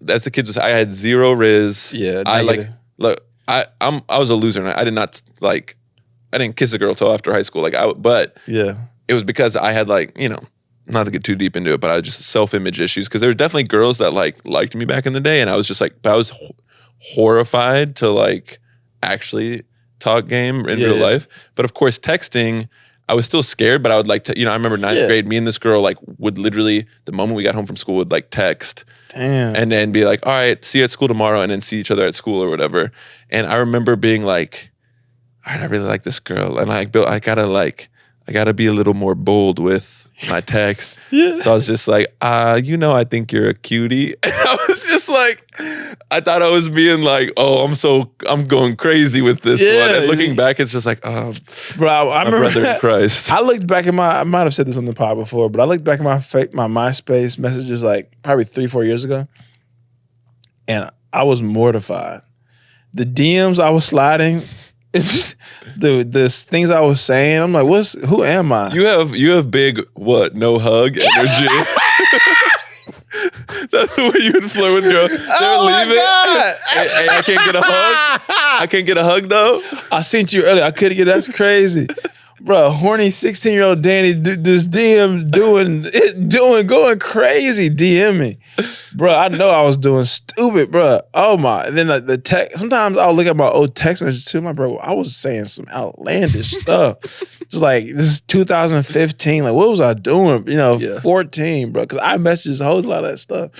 [SPEAKER 1] that's the kids. I had 0 rizz.
[SPEAKER 2] Yeah,
[SPEAKER 1] I was a loser. And I didn't kiss a girl till after high school. But it was because I had like not to get too deep into it, but I was just self-image issues because there were definitely girls that liked me back in the day, and I was just like, but I was horrified to like actually talk game in real life. But of course, texting. I was still scared, but I would like to, I remember 9th grade, me and this girl would literally, the moment we got home from school, would like text.
[SPEAKER 2] Damn.
[SPEAKER 1] And then be like, all right, see you at school tomorrow, and then see each other at school or whatever. And I remember being like, all right, I really like this girl, and I gotta be a little more bold with my text.
[SPEAKER 2] Yeah.
[SPEAKER 1] So I was just like, I think you're a cutie. And I was just like, I thought I was being like, oh, I'm going crazy with this one. And looking back, it's just like, oh,
[SPEAKER 2] bro, I remember,
[SPEAKER 1] brother in Christ.
[SPEAKER 2] I looked back at I might have said this on the pod before, but I looked back at my MySpace messages like probably 3-4 years ago, and I was mortified. The DMs I was sliding, the things I was saying, I'm like, who am I?
[SPEAKER 1] You have big no hug energy. That's the way you would flirt with girls.
[SPEAKER 2] Oh my God.
[SPEAKER 1] Hey, I can't get a hug. I can't get a hug though.
[SPEAKER 2] I seen you earlier. I couldn't get. That's crazy, bro. Horny 16-year-old Danny this DM going crazy. DM me, bro. I know I was doing stupid, bro. Oh my! And then the text. Sometimes I'll look at my old text messages too. My bro, I was saying some outlandish stuff. It's like this is 2015. Like what was I doing? 14, bro. Because I messaged a whole lot of that stuff.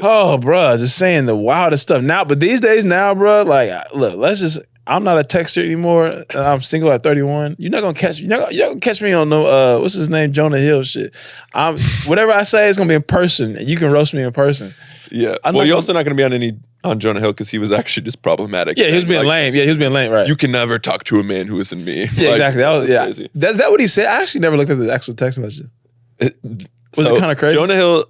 [SPEAKER 2] Oh, bro, just saying the wildest stuff now. But these days now, bro, like look, I'm not a texter anymore. I'm single at 31. You're not gonna catch me. You're not gonna catch me on no what's his name, Jonah Hill shit. Whatever I say is gonna be in person, and you can roast me in person.
[SPEAKER 1] Yeah. You're also not gonna be on Jonah Hill because he was actually just problematic.
[SPEAKER 2] Yeah, he was being lame. Yeah, he was being lame. Right.
[SPEAKER 1] You can never talk to a man who isn't me.
[SPEAKER 2] Yeah, exactly. That was
[SPEAKER 1] crazy.
[SPEAKER 2] Is that what he said? I actually never looked at the actual text message. Was it kind of crazy?
[SPEAKER 1] Jonah Hill,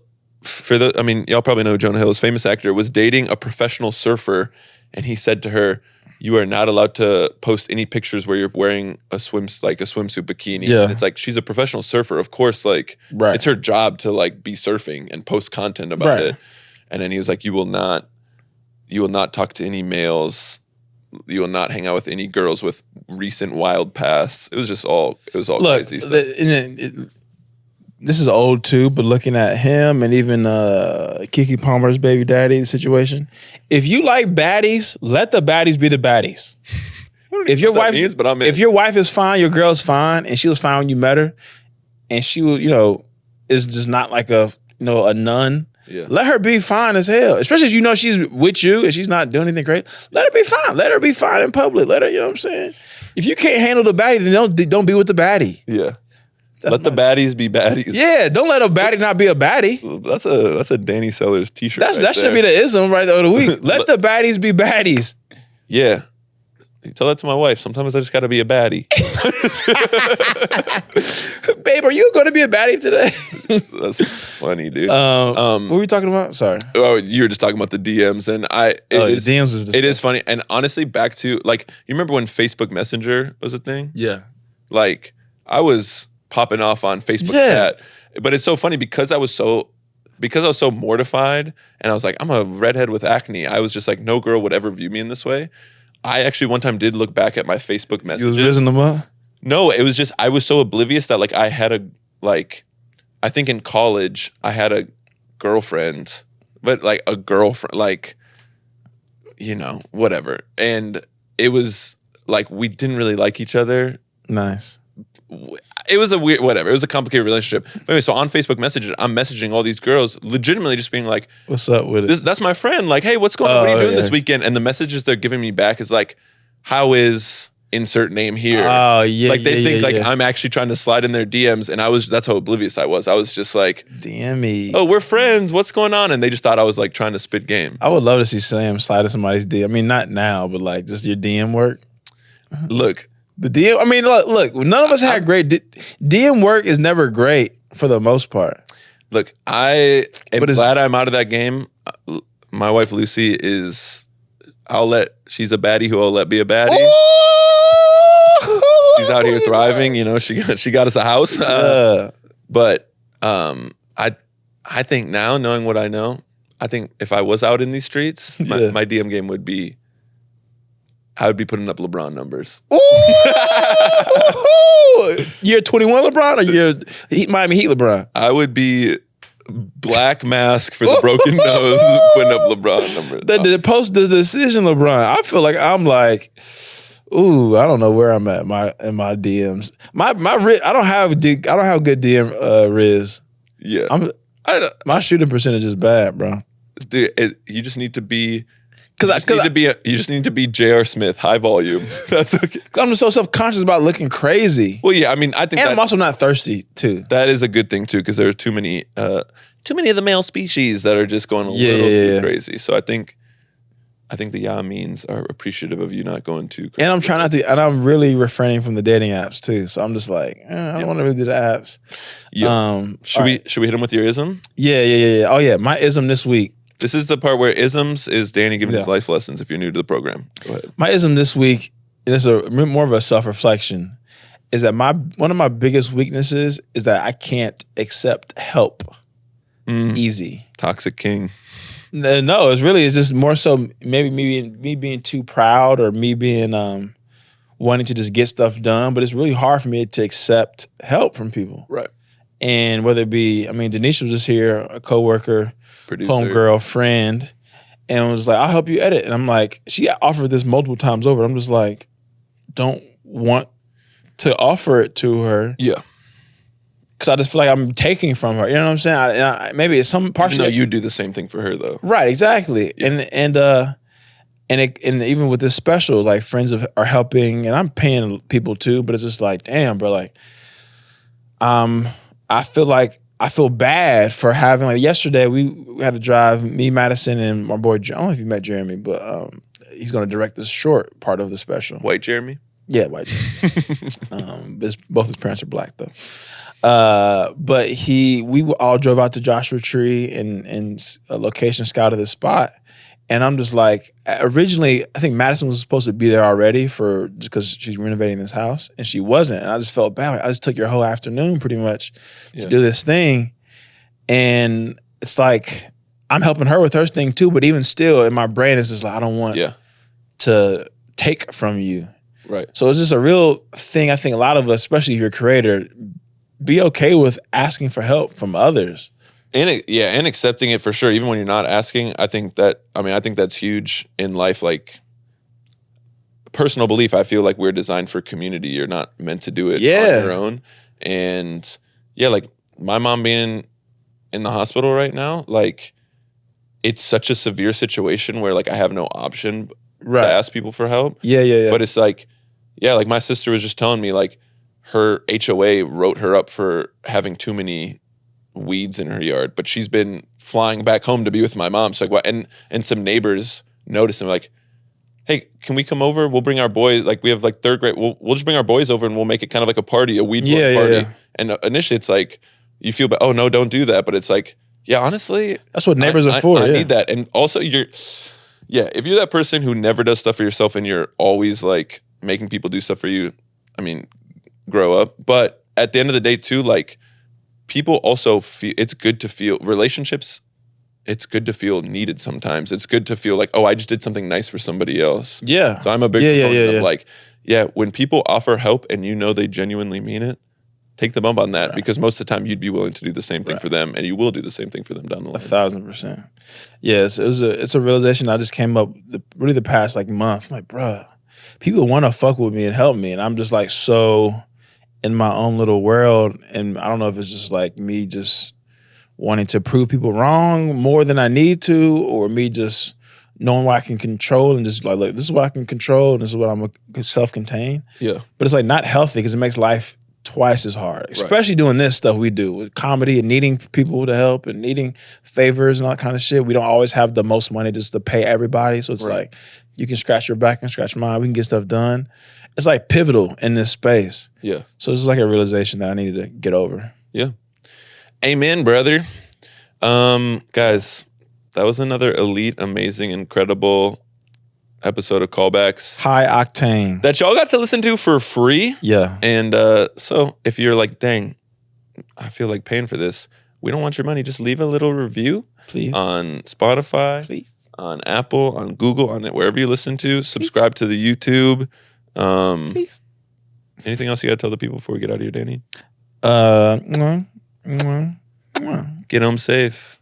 [SPEAKER 1] y'all probably know Jonah Hill, famous actor, was dating a professional surfer, and he said to her, "You are not allowed to post any pictures where you're wearing a swimsuit bikini."
[SPEAKER 2] Yeah.
[SPEAKER 1] And it's like, she's a professional surfer. Of course, like it's her job to like be surfing and post content about it. And then he was like, you will not talk to any males. You will not hang out with any girls with recent wild pasts. It was all crazy stuff.
[SPEAKER 2] This is old too, but looking at him and even Kiki Palmer's baby daddy situation, if you like baddies, let the baddies be the baddies. If your wife is fine, your girl's fine, and she was fine when you met her, and she is just not like a nun.
[SPEAKER 1] Yeah.
[SPEAKER 2] Let her be fine as hell, especially if you know she's with you and she's not doing anything great. Let her be fine. Let her be fine in public. Let her, you know what I'm saying? If you can't handle the baddie, then don't be with the baddie.
[SPEAKER 1] Yeah. Let the baddies be baddies.
[SPEAKER 2] Yeah, don't let a baddie not be a baddie.
[SPEAKER 1] That's a Danny Sellers t-shirt.
[SPEAKER 2] That should be the ism right of the week. Let the baddies be baddies.
[SPEAKER 1] Yeah. Tell that to my wife. Sometimes I just got to be a baddie.
[SPEAKER 2] Babe, are you going to be a baddie today?
[SPEAKER 1] That's funny, dude.
[SPEAKER 2] What were we talking about? Sorry.
[SPEAKER 1] Oh, you were just talking about the DMs, and it is funny. And honestly, back to like, you remember when Facebook Messenger was a thing?
[SPEAKER 2] Yeah.
[SPEAKER 1] Like, I was popping off on Facebook chat, but it's so funny because I was so mortified, and I was like, I'm a redhead with acne. I was just like, no girl would ever view me in this way. I actually one time did look back at my Facebook messages.
[SPEAKER 2] You was rizzing them up?
[SPEAKER 1] No, it was just I was so oblivious that like I think in college I had a girlfriend, but like a girlfriend, like, whatever. And it was like we didn't really like each other.
[SPEAKER 2] Nice.
[SPEAKER 1] It was a weird, whatever. It was a complicated relationship. But anyway, so on Facebook Messenger, I'm messaging all these girls, legitimately just being like,
[SPEAKER 2] "What's up with it?"
[SPEAKER 1] That's my friend. Like, hey, what's going on? What are you doing this weekend? And the messages they're giving me back is like, how is insert name here?
[SPEAKER 2] Oh, yeah.
[SPEAKER 1] Like they think like I'm actually trying to slide in their DMs, and that's how oblivious I was. I was just like,
[SPEAKER 2] DM me.
[SPEAKER 1] Oh, we're friends. What's going on? And they just thought I was like trying to spit game.
[SPEAKER 2] I would love to see Sam slide in somebody's DM. I mean, not now, but like just your DM work.
[SPEAKER 1] Look.
[SPEAKER 2] The DM, I mean, look, none of us had great DM work is never great for the most part.
[SPEAKER 1] Look, I am glad I'm out of that game. My wife Lucy she's a baddie who I'll let be a baddie. She's out here thriving, she got us a house. But I think now, knowing what I know, I think if I was out in these streets, my DM game would be, I would be putting up LeBron numbers.
[SPEAKER 2] Ooh! Year 21 LeBron or year Miami Heat LeBron?
[SPEAKER 1] I would be black mask for the broken nose, putting up LeBron numbers.
[SPEAKER 2] The post the decision LeBron. I feel like I'm like, ooh, I don't know where I'm at in my DMs. My I don't have good DM rizz.
[SPEAKER 1] Yeah.
[SPEAKER 2] My shooting percentage is bad, bro.
[SPEAKER 1] Dude, you just need to be You just need to be J.R. Smith, high volume. That's okay.
[SPEAKER 2] I'm just so self-conscious about looking crazy.
[SPEAKER 1] Well, yeah, I mean, I think,
[SPEAKER 2] and I'm also not thirsty too.
[SPEAKER 1] That is a good thing too, because there are too many of the male species that are just going a little too crazy. So I think the Yamins are appreciative of you not going too crazy.
[SPEAKER 2] And I'm trying not to, and I'm really refraining from the dating apps too. So I'm just like, I don't want to really do the apps.
[SPEAKER 1] Yeah. Should we hit him with your ism?
[SPEAKER 2] Yeah. Oh yeah, my ism this week.
[SPEAKER 1] This is the part where isms is Danny giving his life lessons. If you're new to the program, go ahead. My
[SPEAKER 2] ism this week, and it's more of a self-reflection, is that one of my biggest weaknesses is that I can't accept help easy.
[SPEAKER 1] Toxic king.
[SPEAKER 2] No, it's just more so maybe me being too proud, or me being wanting to just get stuff done. But it's really hard for me to accept help from people.
[SPEAKER 1] Right.
[SPEAKER 2] And whether it be, I mean, Denisha was just here, a coworker,
[SPEAKER 1] producer,
[SPEAKER 2] homegirl, friend, and was like, I'll help you edit. And I'm like, she offered this multiple times over. I'm just like, don't want to offer it to her.
[SPEAKER 1] Yeah.
[SPEAKER 2] Because I just feel like I'm taking from her. You know what I'm saying? Maybe it's some partially.
[SPEAKER 1] No, you do the same thing for her though.
[SPEAKER 2] Right, exactly. Yeah. And even with this special, like friends are helping, and I'm paying people too. But it's just like, damn, bro. Like, I feel bad for having, like, yesterday we had to drive, me, Madison, and my boy. I don't know if you met Jeremy, but he's going to direct this short part of the special.
[SPEAKER 1] White Jeremy.
[SPEAKER 2] Yeah, white Jeremy. Both his parents are black though. But we all drove out to Joshua Tree and a location scouted the spot. And I'm just like, originally, I think Madison was supposed to be there already just because she's renovating this house, and she wasn't. And I just felt bad. I just took your whole afternoon pretty much to do this thing. And it's like, I'm helping her with her thing too, but even still, in my brain, it's just like, I don't want to take from you.
[SPEAKER 1] Right.
[SPEAKER 2] So it's just a real thing. I think a lot of us, especially if you're a creator, be okay with asking for help from others.
[SPEAKER 1] And accepting it for sure, even when you're not asking. I think that's huge in life. Like, personal belief, I feel like we're designed for community. You're not meant to do it on your own. And like my mom being in the hospital right now, like, it's such a severe situation where, like, I have no option to ask people for help.
[SPEAKER 2] Yeah.
[SPEAKER 1] But it's like, like my sister was just telling me, like, her HOA wrote her up for having too many weeds in her yard, but she's been flying back home to be with my mom. So, like, what? And some neighbors noticed and were like, hey, can we come over? We'll bring our boys. Like, we have like third grade. We'll just bring our boys over and we'll make it kind of like a party, a weed party. Yeah. And initially it's like, you feel, oh no, don't do that. But it's like, honestly,
[SPEAKER 2] that's what neighbors are for.
[SPEAKER 1] I need that. And also if you're that person who never does stuff for yourself and you're always like making people do stuff for you, I mean, grow up. But at the end of the day too, like, people also feel, it's good to feel relationships. It's good to feel needed sometimes. It's good to feel like, oh, I just did something nice for somebody else. Yeah. So I'm a big proponent of like, when people offer help and you know they genuinely mean it, take the bump on that, because most of the time you'd be willing to do the same thing for them, and you will do the same thing for them down the line.
[SPEAKER 2] 1,000%. Yes, it's a realization I just came up really the past like month. I'm like, bruh, people want to fuck with me and help me, and I'm just like so in my own little world, and I don't know if it's just like me just wanting to prove people wrong more than I need to, or me just knowing what I can control and just like, look, this is what I can control and this is what I'm self-contained. Yeah. But it's like not healthy, because it makes life twice as hard, especially doing this stuff we do with comedy and needing people to help and needing favors and all that kind of shit. We don't always have the most money just to pay everybody. So it's like, you can scratch your back and scratch mine. We can get stuff done. It's like pivotal in this space. Yeah. So it's like a realization that I needed to get over.
[SPEAKER 1] Yeah. Amen, brother. Guys, that was another elite, amazing, incredible episode of Callbacks.
[SPEAKER 2] High octane.
[SPEAKER 1] That y'all got to listen to for free. Yeah. And so if you're like, dang, I feel like paying for this, we don't want your money. Just leave a little review. Please. On Spotify. Please. On Apple, on Google, on it, wherever you listen to. Subscribe to the YouTube. Please. Anything else you got to tell the people before we get out of here, Danny? Get home safe.